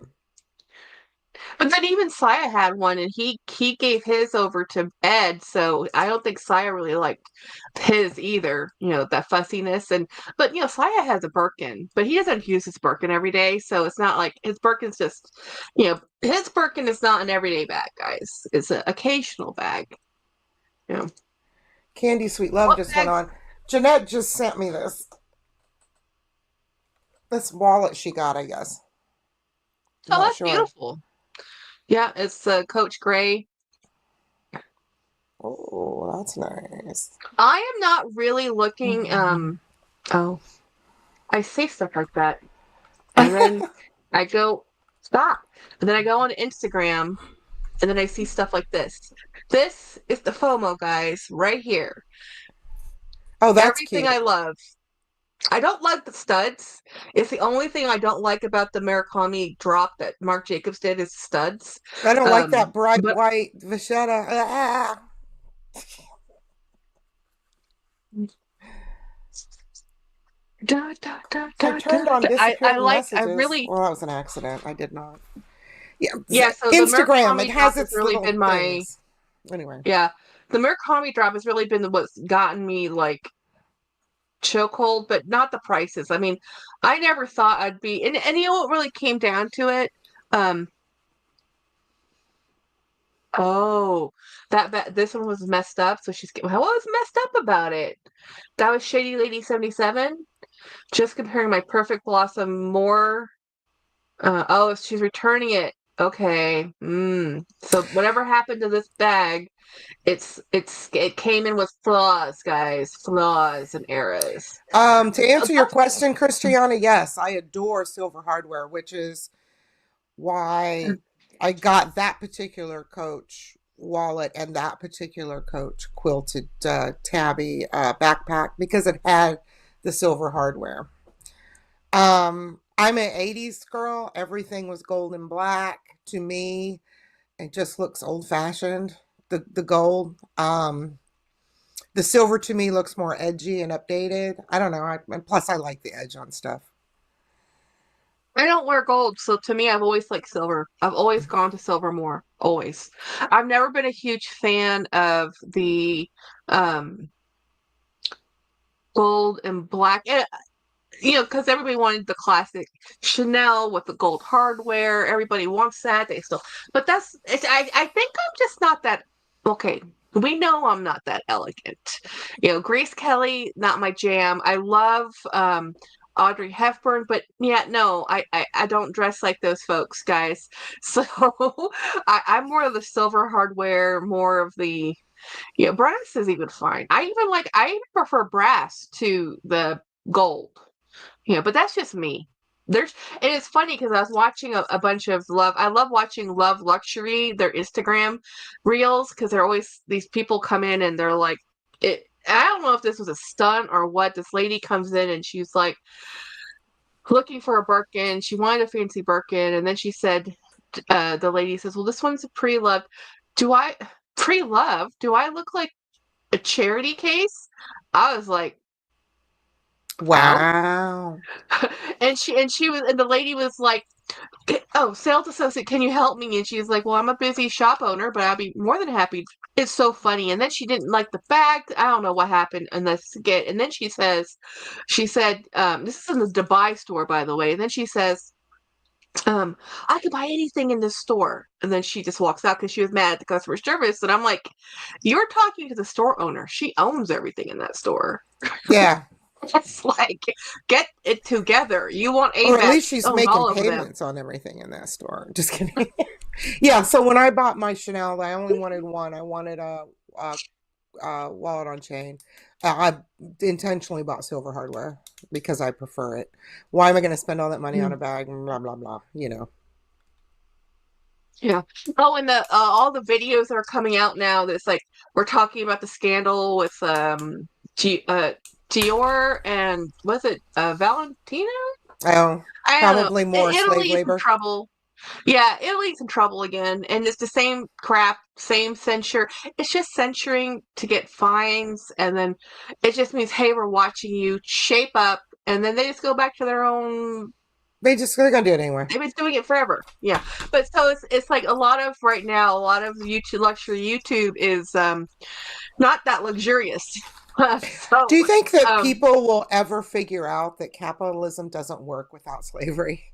But then even Saya had one, and he gave his over to Ed, so I don't think Saya really liked his either. That fussiness, but Saya has a Birkin, but he doesn't use his Birkin every day, so it's not like his Birkin's just, his Birkin is not an everyday bag, guys. It's an occasional bag. Candy Sweet Love just went on. Jeanette just sent me this wallet she got, I guess. That's beautiful. Yeah, it's Coach Gray. Oh, that's nice. I am not really looking. I say stuff like that, and then I go stop, and then I go on Instagram, and then I see stuff like this. This is the FOMO, guys, right here. Oh, that's everything cute. I love. I don't like the studs. It's the only thing I don't like about the Murakami drop that Marc Jacobs did is studs. I don't like that bright white Vachetta. I turned on disappearing messages. Well, that was an accident. I did not. Yeah. So Instagram. It has its really been my. Anyway. Yeah. the Murakami drop has really been what's gotten me like chokehold, but not the prices. I mean, I never thought I'd be, and you know what really came down to it? Um, oh, this one was messed up. So what was messed up about it? That was Shady Lady 77. Just comparing my Perfect Blossom more. Oh, she's returning it. Okay. So whatever happened to this bag, it came in with flaws, guys. Flaws and errors. To answer your question, Christiana, yes, I adore silver hardware, which is why I got that particular Coach wallet and that particular Coach quilted tabby backpack because it had the silver hardware. I'm an 80s girl. Everything was gold and black to me. It just looks old fashioned. The gold. The silver to me looks more edgy and updated. I don't know. And plus, I like the edge on stuff. I don't wear gold, so to me, I've always liked silver. I've always gone to silver more. Always. I've never been a huge fan of the gold and black. And, you know, because everybody wanted the classic Chanel with the gold hardware. Everybody wants that. But I think I'm just not that. Okay, we know I'm not that elegant. You know, Grace Kelly, not my jam. I love Audrey Hepburn, but yeah, no, I don't dress like those folks, guys. So I'm more of the silver hardware, more of the brass is even fine. I even prefer brass to the gold. But that's just me. And it's funny because I was watching a bunch of Love. I love watching Love Luxury, their Instagram reels, because they're always these people come in and they're like, I don't know if this was a stunt or what. This lady comes in and she's like looking for a Birkin. She wanted a fancy Birkin, and then she said, the lady says, "Well, this one's a pre-loved. Pre-loved? Do I look like a charity case?" I was like, wow. and the lady was like, "Oh, sales associate, can you help me?" And she's like, "Well, I'm a busy shop owner, but I'll be more than happy." It's so funny. And then she didn't like the bag. I don't know what happened in this skit. And then she said, this is in the Dubai store, by the way. And then she says, "I could buy anything in this store." And then she just walks out because she was mad at the customer service. And I'm like, you're talking to the store owner. She owns everything in that store. Yeah. It's like, get it together. You want Or at AMAC, least she's making payments on everything in that store. Just kidding. Yeah. So when I bought my Chanel, I only wanted one. I wanted a wallet on chain. I intentionally bought silver hardware because I prefer it. Why am I going to spend all that money on a bag? Blah blah blah. Yeah. Oh, and all the videos that are coming out now. That's like we're talking about the scandal with Dior and was it Valentina? Oh, I don't know. probably more slave Italy's in labor. trouble. Yeah, Italy's in trouble again, and it's the same crap, same censure. It's just censoring to get fines, and then it just means, hey, we're watching you, shape up, and then they just go back to their own. They're gonna do it anyway. They've been doing it forever. Yeah, but so it's like a lot of YouTube luxury YouTube is not that luxurious. So, do you think that people will ever figure out that capitalism doesn't work without slavery?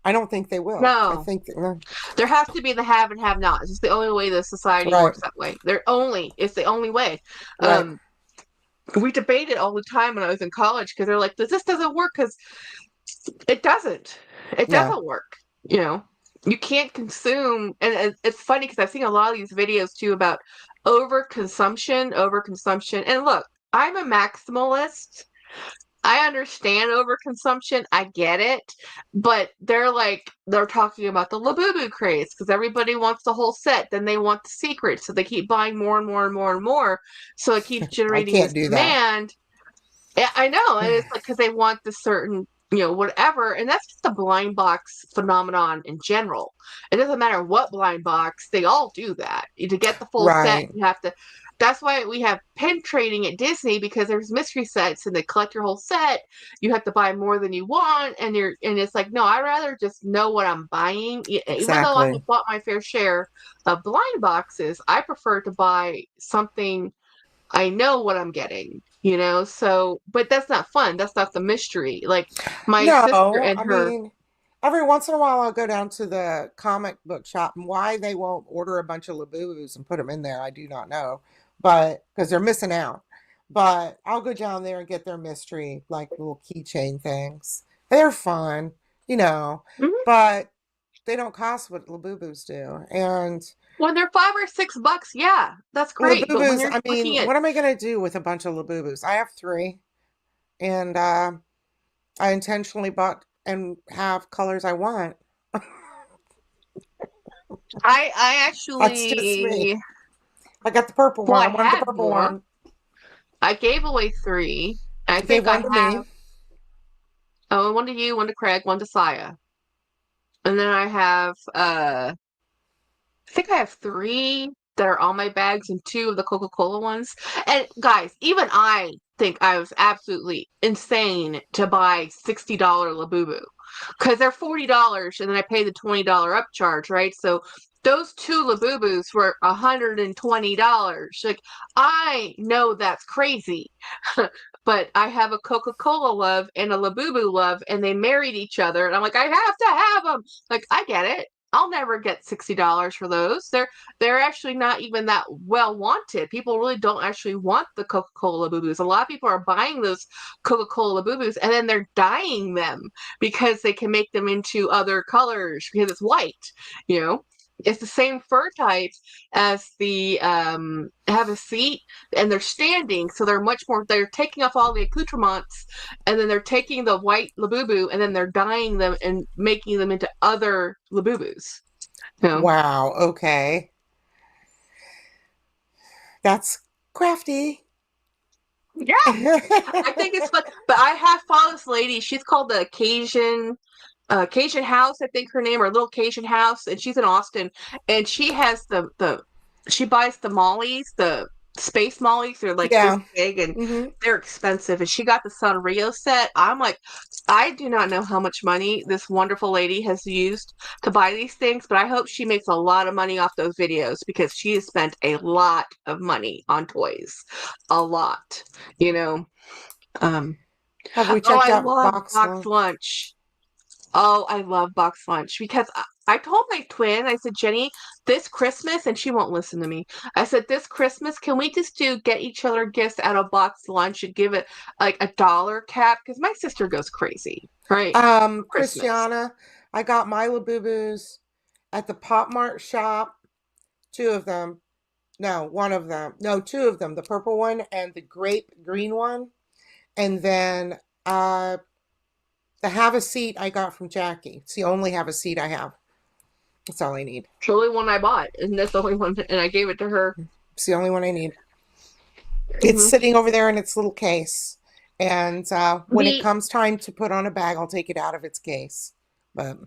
I don't think they will. No. I think that, there has to be the have and have nots. It's the only way the society works that way. It's the only way. Right. We debate it all the time when I was in college because they're like, this doesn't work because it doesn't. It doesn't work. You can't consume. And it's funny because I've seen a lot of these videos too about overconsumption. And look, I'm a maximalist. I understand overconsumption. I get it. But they're talking about the Labubu craze because everybody wants the whole set. Then they want the secret. So they keep buying more and more and more and more. So it keeps generating this demand. Yeah, I know. And it's like because they want the certain, whatever. And that's just a blind box phenomenon in general. It doesn't matter what blind box. They all do that. To get the full set, you have to. that's why we have pin trading at Disney, because there's mystery sets and they collect your whole set. You have to buy more than you want, and it's like, no, I'd rather just know what I'm buying. Even though I Exactly. have bought my fair share of blind boxes, I prefer to buy something I know what I'm getting, So, but that's not fun. That's not the mystery. Like my sister No, and I her. mean, every once in a while I'll go down to the comic book shop, and why they won't order a bunch of Labubus and put them in there, I do not know. But because they're missing out. But I'll go down there and get their mystery, like little keychain things. They're fun, you know, Mhm. but they don't cost what Labubus do. And When they're $5 or $6, yeah, that's great. But when Labubus, you're I looking mean, at what am I going to do with a bunch of Labubus? I have three, and I intentionally bought and have colors I want. I That's just me. actually, I got the purple well, one. I I wanted the had purple more. one. I gave away three. I You gave think I one to have, me. one to you, one to Craig, one to Saya. And then I think I have three that are on my bags and two of the Coca-Cola ones. And guys, even I think I was absolutely insane to buy $60 Labubu, because they're $40 and then I pay the $20 upcharge, right? So those two Labubus were $120. Like, I know that's crazy. But I have a Coca-Cola love and a Labubu love, and they married each other. And I'm like, I have to have them. Like, I get it. I'll never get $60 for those. They're actually not even that well wanted. People really don't actually want the Coca-Cola Boo-Boos. A lot of people are buying those Coca-Cola Boo-Boos and then they're dyeing them because they can make them into other colors because it's white, you know? It's the same fur type as the have a seat, and they're standing, so they're taking off all the accoutrements, and then they're taking the white Labubu and then they're dyeing them and making them into other Labubus. Wow. Okay. That's crafty. Yeah, I think it's fun. But I have followed this lady. She's called the Cajun House, I think her name, or Little Cajun House, and she's in Austin. And she has she buys the mollies, the space mollies. They're like this Yeah. big and Hmm. they're expensive. And she got the Sanrio set. I'm like, I do not know how much money this wonderful lady has used to buy these things, but I hope she makes a lot of money off those videos, because she has spent a lot of money on toys. A lot, you know. Um, Have we oh, checked I out love Box box Lunch? lunch. Oh, I love box lunch, because I told my twin, I said, Jenny, this Christmas, and she won't listen to me. I said, this Christmas, can we just get each other gifts out of box lunch and give it like a dollar cap? Because my sister goes crazy, right? For Christmas. Christiana, I got my Labubus at the Pop Mart shop. Two of them. No, one of them. No, two of them. The purple one and the grape green one. And then the Have a Seat I got from Jackie. It's the only Have a Seat I have. That's all I need. It's the only one I bought, and that's the only one, and I gave it to her. It's the only one I need. It's Hmm. sitting over there in its little case. And when it The comes time to put on a bag, I'll take it out of its case. But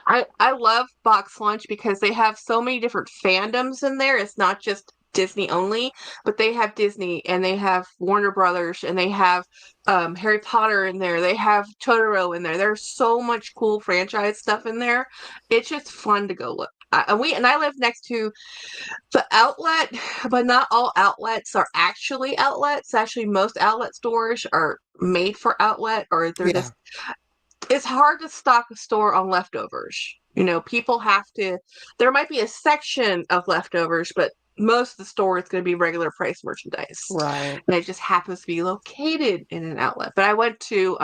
I love box lunch because they have so many different fandoms in there. It's not just Disney only, but they have Disney and they have Warner Brothers and they have Harry Potter in there. They have Totoro in there. There's so much cool franchise stuff in there. It's just fun to go look. I live next to the outlet, but not all outlets are actually outlets. Actually, most outlet stores are made for outlet, or they're yeah. just, it's hard to stock a store on leftovers. People have to, there might be a section of leftovers, but most of the store is going to be regular price merchandise. Right. And it just happens to be located in an outlet. But I went to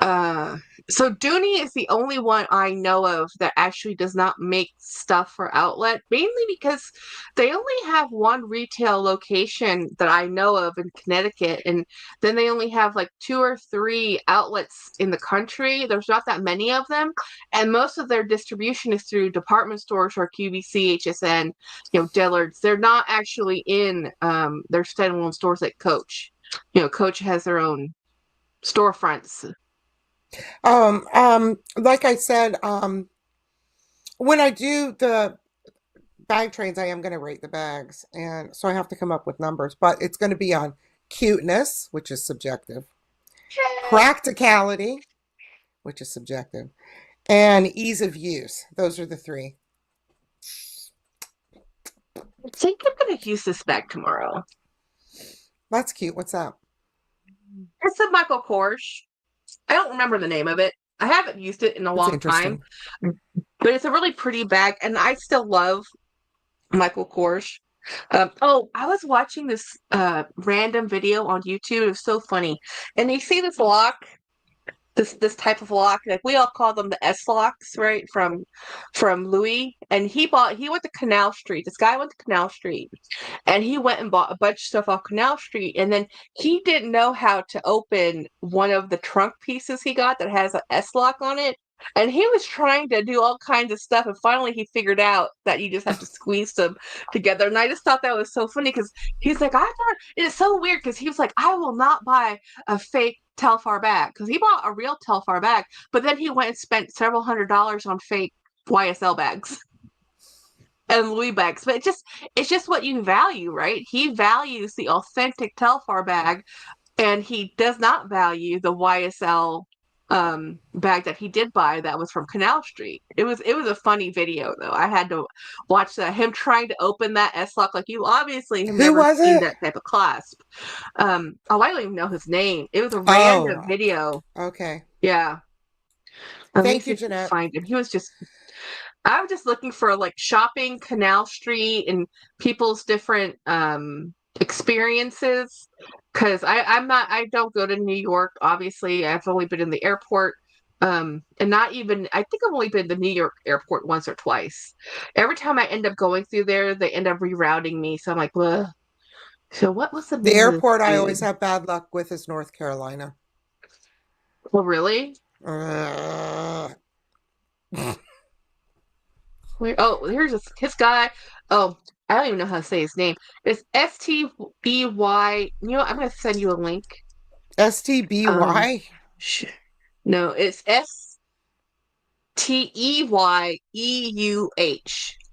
uh, so Dooney is the only one I know of that actually does not make stuff for outlet, mainly because they only have one retail location that I know of in Connecticut, and then they only have like two or three outlets in the country. There's not that many of them, and most of their distribution is through department stores or QVC, HSN, Dillard's. They're not actually in their standalone stores like Coach. Coach has their own storefronts. Like I said, when I do bag trains, I am going to rate the bags. And so I have to come up with numbers, but it's going to be on cuteness, which is subjective, practicality, which is subjective, and ease of use. Those are the three. I think I'm gonna use this bag tomorrow. That's cute. What's that? It's a Michael Kors. I don't remember the name of it. I haven't used it in a That's long time, interesting. but it's a really pretty bag, and I still love Michael Kors. Oh, I was watching this random video on YouTube. It was so funny, and you see this lock, this type of lock, like we all call them the S locks, right? From Louis, and he went to Canal Street. This guy went to Canal Street, and he went and bought a bunch of stuff off Canal Street, and then he didn't know how to open one of the trunk pieces he got that has an S lock on it. And he was trying to do all kinds of stuff, and finally he figured out that you just have to squeeze them together. And I just thought that was so funny because he's like, I thought it's so weird because he was like, I will not buy a fake Telfar bag because he bought a real Telfar bag, but then he went and spent several $100s on fake YSL bags and Louis bags. But it's just what you value, right? He values the authentic Telfar bag, and he does not value the YSL bag that he did buy that was from Canal Street. It was a funny video though. I had to watch that, him trying to open that S lock. Like, you obviously have Who never was seen it? that type of clasp. Oh, I don't even know his name. It was a random Oh, video. okay. Yeah. Let me Thank see you, if I can Jeanette. find him. I was just looking for like shopping Canal Street and people's different experiences, because I don't go to New York, obviously. I've only been in the airport, and not even, I think I've only been to New York airport once or twice. Every time I end up going through there, they end up rerouting me, so I'm like, ugh. So what was the The name of this airport I always dude? have bad luck with is North Carolina. Oh, really? Uh, Oh, here's his guy. Oh, I don't even know how to say his name. It's STBY. You know what? I'm gonna send you a link. STBY? No, it's STEYEUH.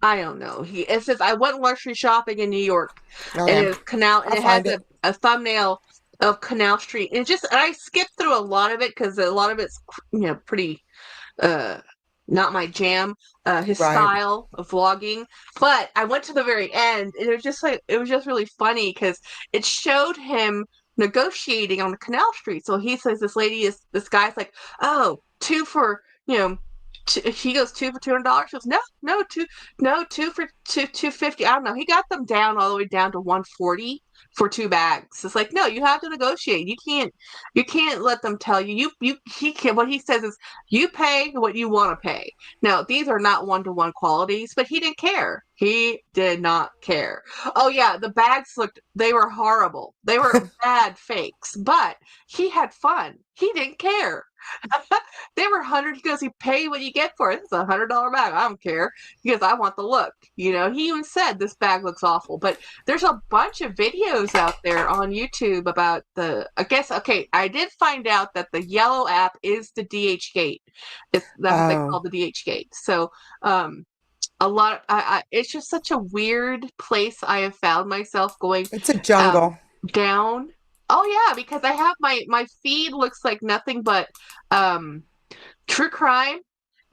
I don't know. It says I went luxury shopping in New York, and Okay, it's Canal, and I'll it has find it. a thumbnail of Canal Street, and I skipped through a lot of it because a lot of it's pretty uh not my jam, his Right. style of vlogging. But I went to the very end, and it was just really funny because it showed him negotiating on the Canal Street. So he says this guy's like, oh, two for he goes two for $200. He goes, two for 250. I don't know. He got them down all the way down to 140 for two bags. It's like, no, you have to negotiate. You can't let them tell you he can. What he says is, you pay what you want to pay. Now, these are not one-to-one qualities, but he didn't care. He did not care. Oh yeah, the bags they were horrible. They were bad fakes, but he had fun. He didn't care. They were 100. He goes, you pay what you get for it. It's $100 bag. I don't care. He goes, I want the look. He even said this bag looks awful. But there's a bunch of videos out there on YouTube about I did find out that the yellow app is the DH Gate. That's what they call Oh, the DH Gate. So a lot. It's just such a weird place. I have found myself going it's a jungle. down. Oh yeah, because I have my feed looks like nothing but true crime,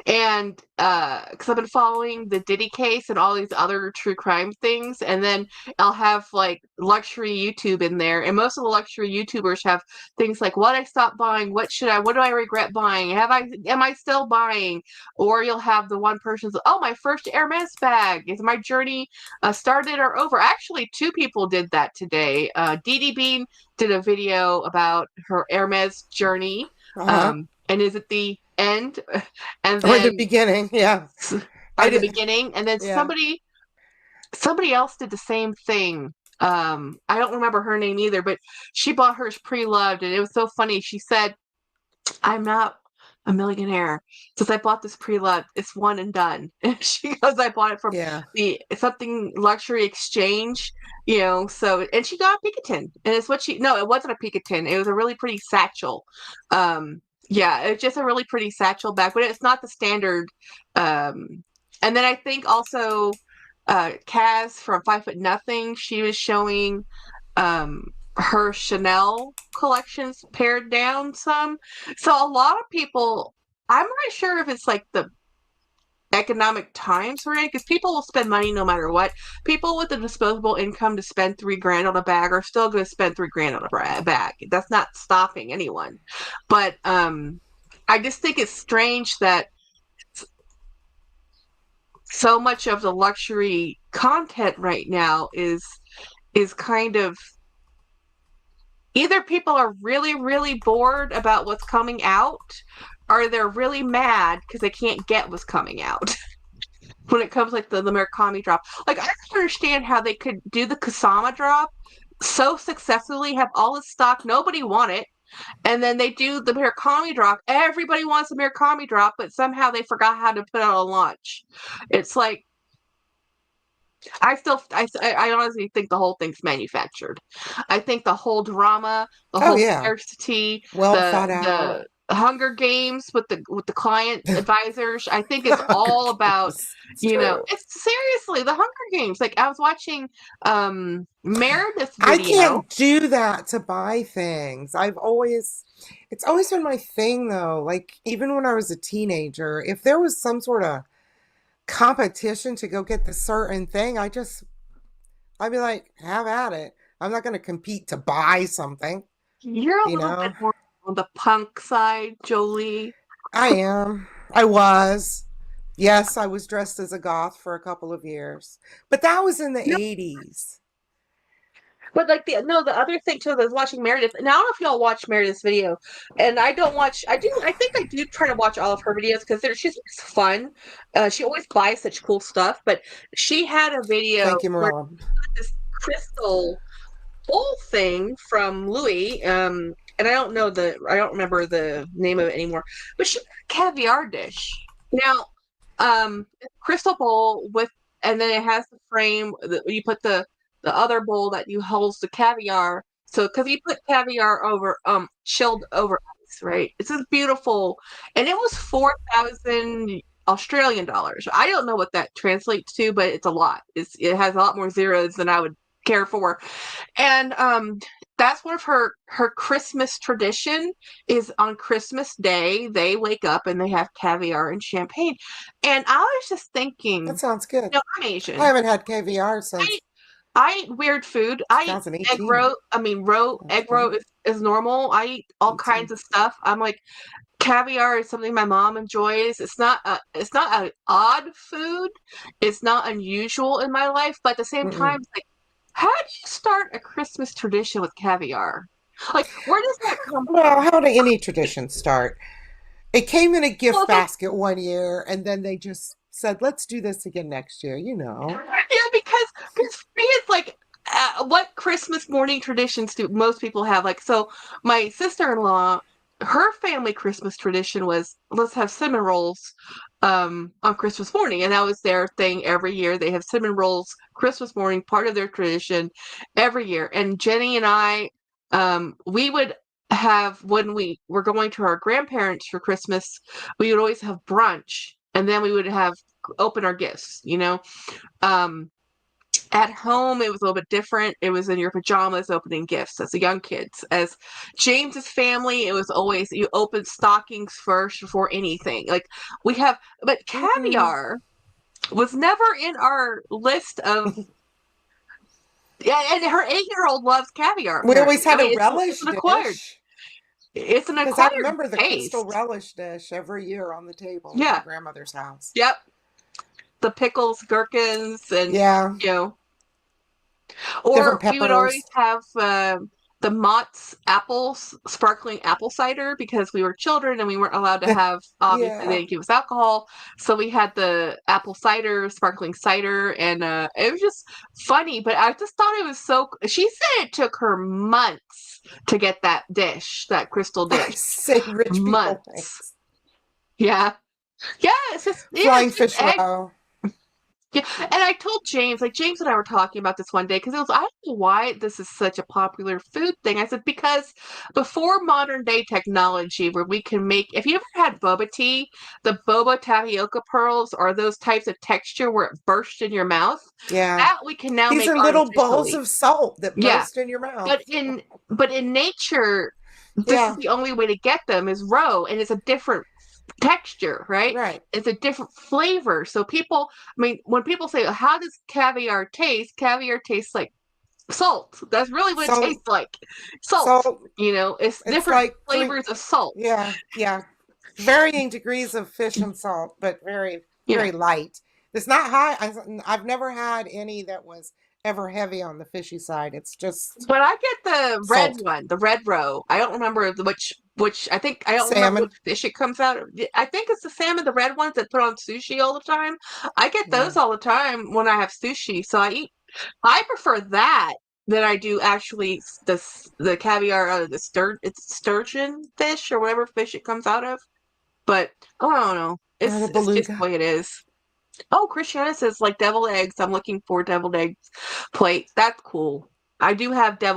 and because I've been following the Diddy case and all these other true crime things, and then I'll have like luxury YouTube in there, and most of the luxury YouTubers have things like what I stopped buying, what do I regret buying, am I still buying, or you'll have the one person's, oh, my first Hermes bag, is my journey started or over? Actually, two people did that today. Dee Bean did a video about her Hermes journey, Uh-huh. and is it the end? And Or the then beginning. Yeah. I or the did. beginning, and then Yeah. somebody else did the same thing. I don't remember her name either, but she bought hers pre-loved, and it was so funny. She said, I'm not a millionaire since I bought this pre-loved. It's one and done. And she goes, I bought it from Yeah. the something luxury exchange, so, and she got a Picatinny, and it's no, it wasn't a Picatinny. It was a really pretty satchel. Yeah, it's just a really pretty satchel bag, but it's not the standard. And then I think also Kaz from 5'0". She was showing her Chanel collections pared down some. So a lot of people, I'm not sure if it's like the economic times we're in, because people will spend money no matter what. People with the disposable income to spend $3,000 on a bag are still going to spend $3,000 on a bag. That's not stopping anyone. But I just think it's strange that so much of the luxury content right now is kind of either people are really, really bored about what's coming out, or they're really mad because they can't get what's coming out. When it comes like the Murakami drop, like I don't understand how they could do the Kasama drop so successfully, have all the stock, nobody want it, and then they do the Murakami drop. Everybody wants the Murakami drop, but somehow they forgot how to put out a launch. It's like I honestly think the whole thing's manufactured. I think the whole drama, the Oh whole yeah, scarcity, well thought out. the Hunger Games with the client advisors. I think it's all about, It's you know, true. it's seriously the Hunger Games. Like I was watching Meredith's I video. can't do that to buy things. It's always been my thing though. Like even when I was a teenager, if there was some sort of competition to go get the certain thing, I'd be like, have at it. I'm not going to compete to buy something, You're a you little bit know? more on the punk side, Jolie. I am. I was. Yes, I was dressed as a goth for a couple of years, but that was in the No, 80s. but like the other thing too, that I was watching Meredith. And I don't know if y'all watch Meredith's video, and I don't watch. I think I do try to watch all of her videos because she's fun. She always buys such cool stuff. But she had a video Thank you, where Marilla. this crystal bowl thing from Louis. And I don't remember the name of it anymore. But she made a caviar dish. Now, crystal bowl with, and then it has the frame that you put the other bowl that you holds the caviar. So, because you put caviar over chilled over ice, right? It's just beautiful, and it was 4,000 Australian dollars. I don't know what that translates to, but it's a lot. It has a lot more zeros than I would care for, and that's one of her Christmas tradition is on Christmas Day they wake up and they have caviar and champagne. And I was just thinking, That sounds good. I'm I Asian. haven't had caviar since I eat weird food. I eat egg 2018. roe. I mean, That's egg roe funny. is normal. I eat all Me too. kinds of stuff. I'm like, caviar is something my mom enjoys. It's not an odd food. It's not unusual in my life, but at the same time, Mm-mm. it's like, how do you start a Christmas tradition with caviar? Like, where does that come Well, from? how do any tradition start? It came in a Well, gift it's like, basket one year, and then they just said, let's do this again next year, you know. yeah, because for me, it's like, what Christmas morning traditions do most people have? Like, so my sister-in-law, her family Christmas tradition was let's have cinnamon rolls on Christmas morning, and that was their thing every year. They have cinnamon rolls Christmas morning, part of their tradition every year. And Jenny and I, we would have when we were going to our grandparents for Christmas, we would always have brunch, and then we would have open our gifts, you know. Um, at home, it was a little bit different. It was in your pajamas opening gifts as a young kids. As James's family, it was always you open stockings first before anything. Like we have, but Mm-mm. caviar was never in our list of. Yeah, and her 8-year-old loves caviar. We always Apparently, I had a mean, it's relish an acquired. dish It's an because I acquired remember the crystal taste. relish dish every year on the table at my Yeah. grandmother's house. Yep. The pickles, gherkins, and Yeah, you know. different Or we would always peppers. have the Mott's sparkling apple cider because we were children and we weren't allowed to have, obviously, they Yeah. didn't give us alcohol. So we had the apple cider, sparkling cider, and it was just funny. But I just thought it was so. She said it took her months to get that dish, that crystal I dish. say rich people Months. things. Yeah. Yeah, Flying it's just fish roe. Yeah, and I told James, like James and I were talking about this one day because it was I don't know why this is such a popular food thing. I said because before modern day technology, where we can make, if you ever had boba tea, the boba tapioca pearls are those types of texture where it bursts in your mouth. Yeah. That we can now These make are little balls artificially. of salt that Yeah, burst in your mouth. but in nature, this is Yeah, the only way to get them is raw, and it's a different texture, right? right. It's a different flavor. So people, I mean, when people say, how does caviar taste? Caviar tastes like salt. That's really what it So, tastes like. Salt. so It's it's different like flavors of salt. yeah, yeah. Varying degrees of fish and salt, but very, Yeah. very light. It's not high. I've never had any that was ever heavy on the fishy side. It's just But I get the red salt. one, the red roe. I don't remember which I don't remember Salmon. which fish it comes out of. I think it's the salmon, the red ones that put on sushi all the time. I get Yeah. those all the time when I have sushi. So I prefer that than I do actually the caviar out of it's sturgeon fish or whatever fish it comes out of. But I don't know. Or the It's just the beluga. way it is. Oh, Christiana says like deviled eggs. I'm looking for deviled eggs plate. That's cool. I do have I do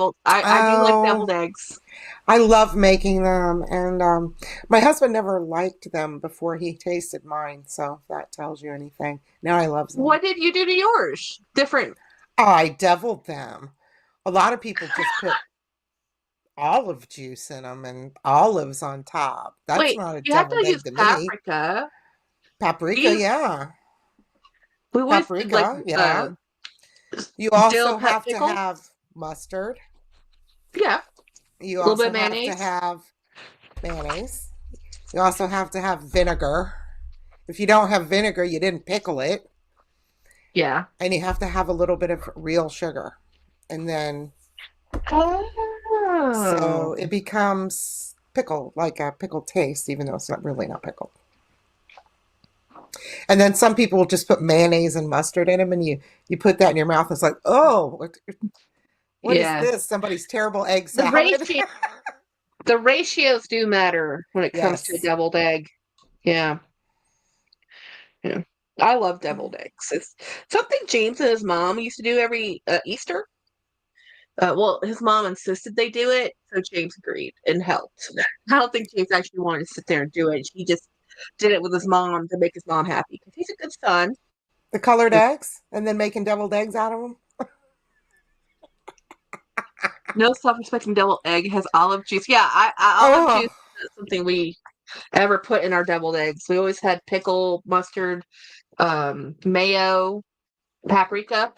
like Oh, deviled eggs. I love making them, and my husband never liked them before he tasted mine, so if that tells you anything. Now I love them. What did you do to yours? Different. I deviled them. A lot of people just put olive juice in them and olives on top. That's Wait, not a you have to deviled use egg to me. paprika. We Paprika, use yeah. we always did like Paprika, yeah. You also dill have to pickle. have mustard. Yeah, You a little bit also of have to mayonnaise. have mayonnaise. You also have to have vinegar. If you don't have vinegar, you didn't pickle it. Yeah. And you have to have a little bit of real sugar. And then, so Oh. it becomes pickle, like a pickled taste, even though it's not really not pickled. And then some people will just put mayonnaise and mustard in them, and you put that in your mouth. It's like, oh, what is Yeah. this? Somebody's terrible egg The salad? ratio the ratios do matter when it comes to a Yes. deviled egg. Yeah. Yeah. I love deviled eggs. It's something James and his mom used to do every Easter. Well, his mom insisted they do it, so James agreed and helped. I don't think James actually wanted to sit there and do it. He just did it with his mom to make his mom happy because he's a good son. The colored eggs, and then making deviled eggs out of them. No self-respecting deviled egg has olive juice. Yeah, olive Oh, juice is something we ever put in our deviled eggs. We always had pickle, mustard, mayo, paprika.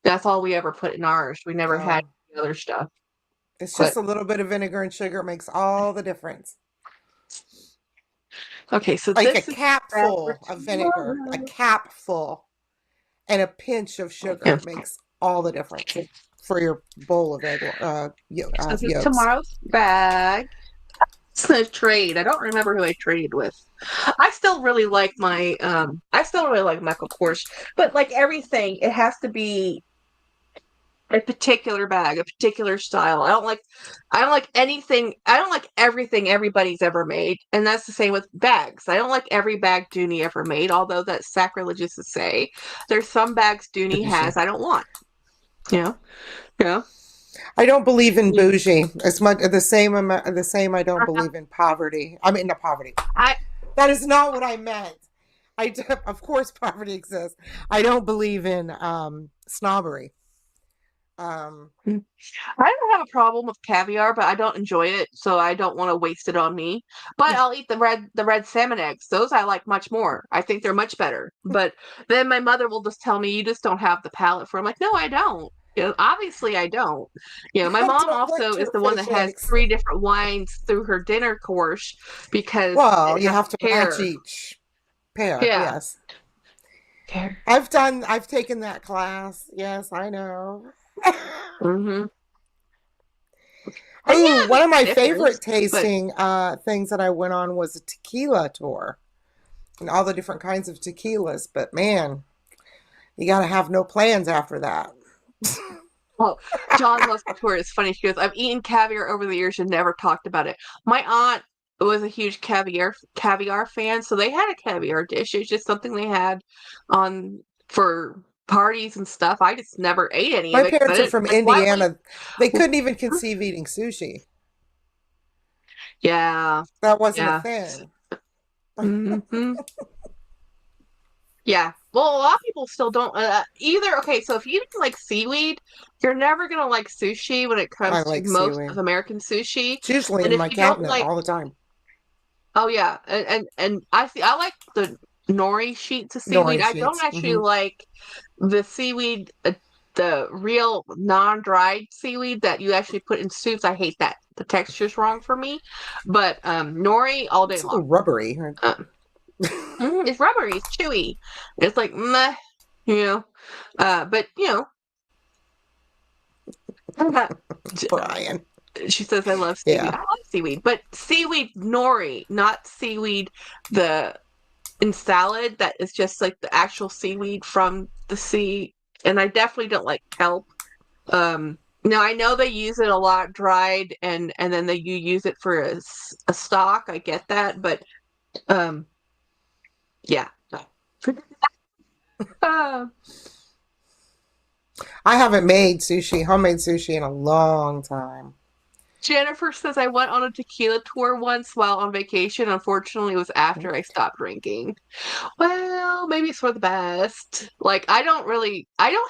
That's all we ever put in ours. We never had oh. any other stuff. It's just But a little bit of vinegar and sugar makes all the difference. okay, so Like a this is cap bad for full of vinegar, a tomorrow. cap full, and a pinch of sugar Yeah. makes all the difference for your bowl of egg So this is yolks. tomorrow's bag. It's a trade. I don't remember who I traded with. I still really like Michael Kors, but like everything, it has to be a particular bag, a particular style. I don't like anything. I don't like everything everybody's ever made, and that's the same with bags. I don't like every bag Dooney ever made, although that's sacrilegious to say. There's some bags Dooney has I don't want. You know, yeah. I don't believe in bougie as much the same I don't believe in poverty. I mean, not poverty. I That is not what I meant. Of course poverty exists. I don't believe in snobbery. Um, I don't have a problem with caviar, but I don't enjoy it, so I don't want to waste it on me. But I'll eat the red salmon eggs. Those I like much more. I think they're much better. But then my mother will just tell me, "You just don't have the palate for." 'em." I'm like, "No, I don't. Obviously I don't." My I mom don't also like is your the one that fish has eggs. 3 different wines through her dinner course because Well, it you has have to match pair. each pair. Yeah. Yes. Pair. I've taken that class. Yes, I know. Mm-hmm. And Oh, yeah, one of my there's favorite difference, but tasting things that I went on was a tequila tour and all the different kinds of tequilas. But man, you got to have no plans after that. well, John loves the tour. It's funny. She goes, "I've eaten caviar over the years and never talked about it." My aunt was a huge caviar fan, so they had a caviar dish. It's just something they had on for parties and stuff. I just never ate any My of it 'cause I parents are didn't from like. Why would? Indiana. They couldn't even conceive eating sushi. Yeah, That wasn't a yeah. thing. Hmm. Yeah. Well, a lot of people still don't either. Okay, so if you didn't like seaweed, you're never gonna like sushi when it I comes to like most of seaweed. American sushi. It's usually And in if my you don't cabinet like, all the time. oh yeah, and I like the nori sheets of seaweed. Nori I don't sheets. actually like the seaweed, the real non-dried seaweed that you actually put in soups. I hate that. The texture's wrong for me. But nori all day It's a long. little rubbery. It's rubbery, it's chewy. It's like meh, you know. But Brian. she says I love seaweed. Yeah. I love seaweed, but seaweed nori, not seaweed the in salad that is just like the actual seaweed from the sea. And I definitely don't like kelp. Now I know they use it a lot dried, and then you use it for a stock. I get that, but um, yeah. Uh, I haven't made sushi, homemade sushi in a long time. Jennifer says I went on a tequila tour once while on vacation. Unfortunately, it was after I stopped drinking. Well, maybe it's for the best. Like, I don't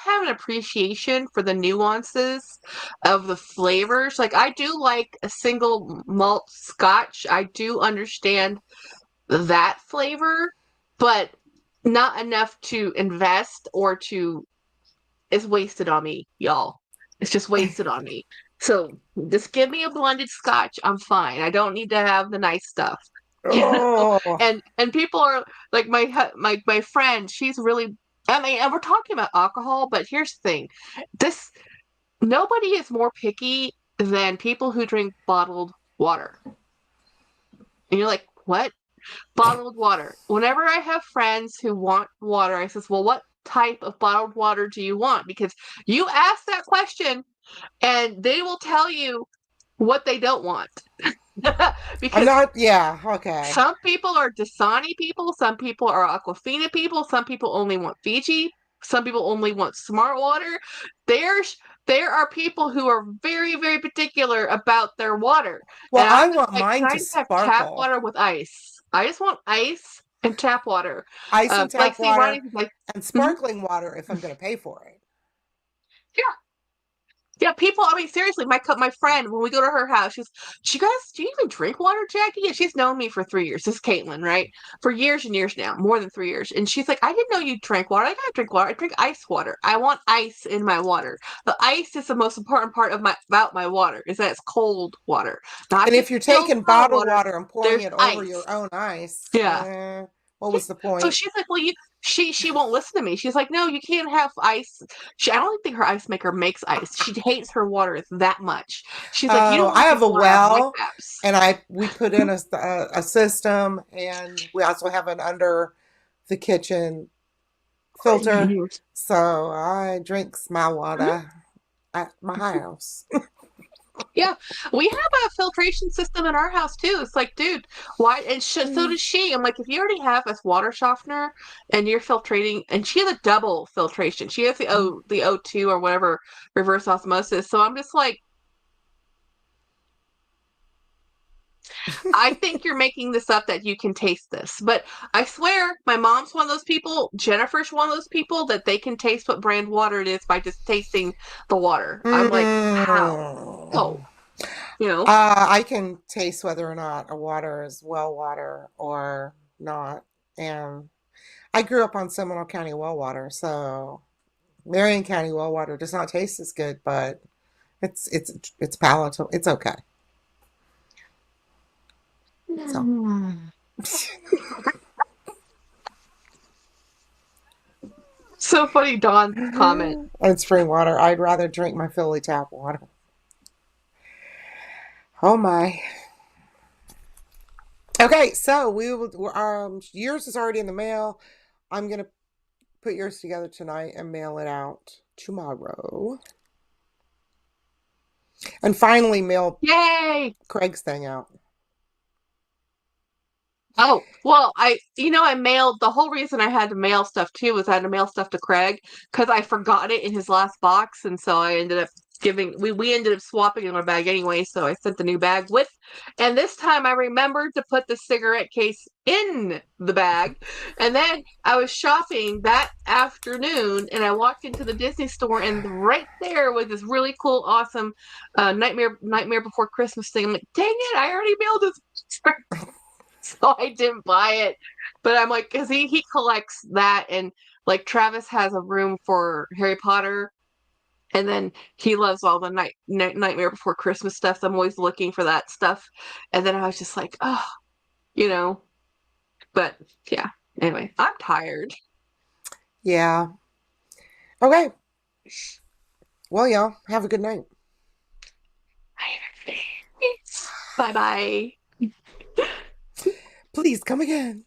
have an appreciation for the nuances of the flavors. Like, I do like a single malt scotch. I do understand that flavor, but not enough to invest or to, it's wasted on me, y'all. It's just wasted on me. So just give me a blended scotch. I'm fine. I don't need to have the nice stuff. You know? Oh, And people are like my friend, she's really, I mean, and we're talking about alcohol, but here's the thing. This Nobody is more picky than people who drink bottled water. And you're like, what? Bottled water. Whenever I have friends who want water, I says, well, what type of bottled water do you want? Because you ask that question and they will tell you what they don't want. I'm Because not, yeah, okay. some people are Dasani people, some people are Aquafina people, some people only want Fiji, some people only want smart water. There's there are people who are very, very particular about their water. Well, And I I'm just want like, can mine I to just have tap sparkle. water with ice? I just want ice and tap water. Ice and Like, tap see, water Ronnie's like, and mhm. sparkling water if I'm going to pay for it. Yeah. Yeah, people. I mean, seriously, my friend, when we go to her house, she goes, "Do you even drink water, Jackie?" And she's known me for 3 years. This is Caitlin, right? For years and years now, more than 3 years. And she's like, "I didn't know you drank water. I gotta drink water. I drink ice water. I want ice in my water. The ice is the most important part of my water. Is that it's cold water, not And just if you're chilled taking bottled bottled water. water and pouring There's it over ice. your own ice, Yeah. what Yeah. was the So point? she's like, well, she won't listen to me. She's like, no, you can't have ice. I don't think her ice maker makes ice. She hates her water that much. She's like, you Oh, don't I want have this a water. I have white well, caps. and we put in a system, and we also have an under the kitchen filter, so I drink my water at my house. Yeah, we have a filtration system in our house too. It's like, dude, why? And so does she. I'm like, if you already have a water softener and you're filtrating, and she has a double filtration. She has the O2 or whatever reverse osmosis. So I'm just like, I think you're making this up that you can taste this. But I swear, my mom's one of those people, Jennifer's one of those people that they can taste what brand water it is by just tasting the water. I'm like, how? Oh, you know? I can taste whether or not a water is well water or not. And I grew up on Seminole County well water, so Marion County well water does not taste as good, but it's palatable. It's okay. So So funny, Dawn's comment. and spring water. I'd rather drink my Philly tap water. Oh my. Okay, so yours is already in the mail. I'm gonna put yours together tonight and mail it out tomorrow. And finally mail Yay! Craig's thing out. Oh, well, I mailed, the whole reason I had to mail stuff too was I had to mail stuff to Craig because I forgot it in his last box. And so I ended up we ended up swapping in our bag anyway. So I sent the new bag and this time I remembered to put the cigarette case in the bag. And then I was shopping that afternoon and I walked into the Disney store and right there was this really cool, awesome Nightmare Before Christmas thing. I'm like, dang it, I already mailed this. So I didn't buy it. But I'm like, because he collects that, and like Travis has a room for Harry Potter, and then he loves all the Nightmare Before Christmas stuff. So I'm always looking for that stuff. And then I was just like, oh, you know. But yeah. Anyway, I'm tired. Yeah. Okay. Well, y'all, have a good night. Bye bye. Please come again.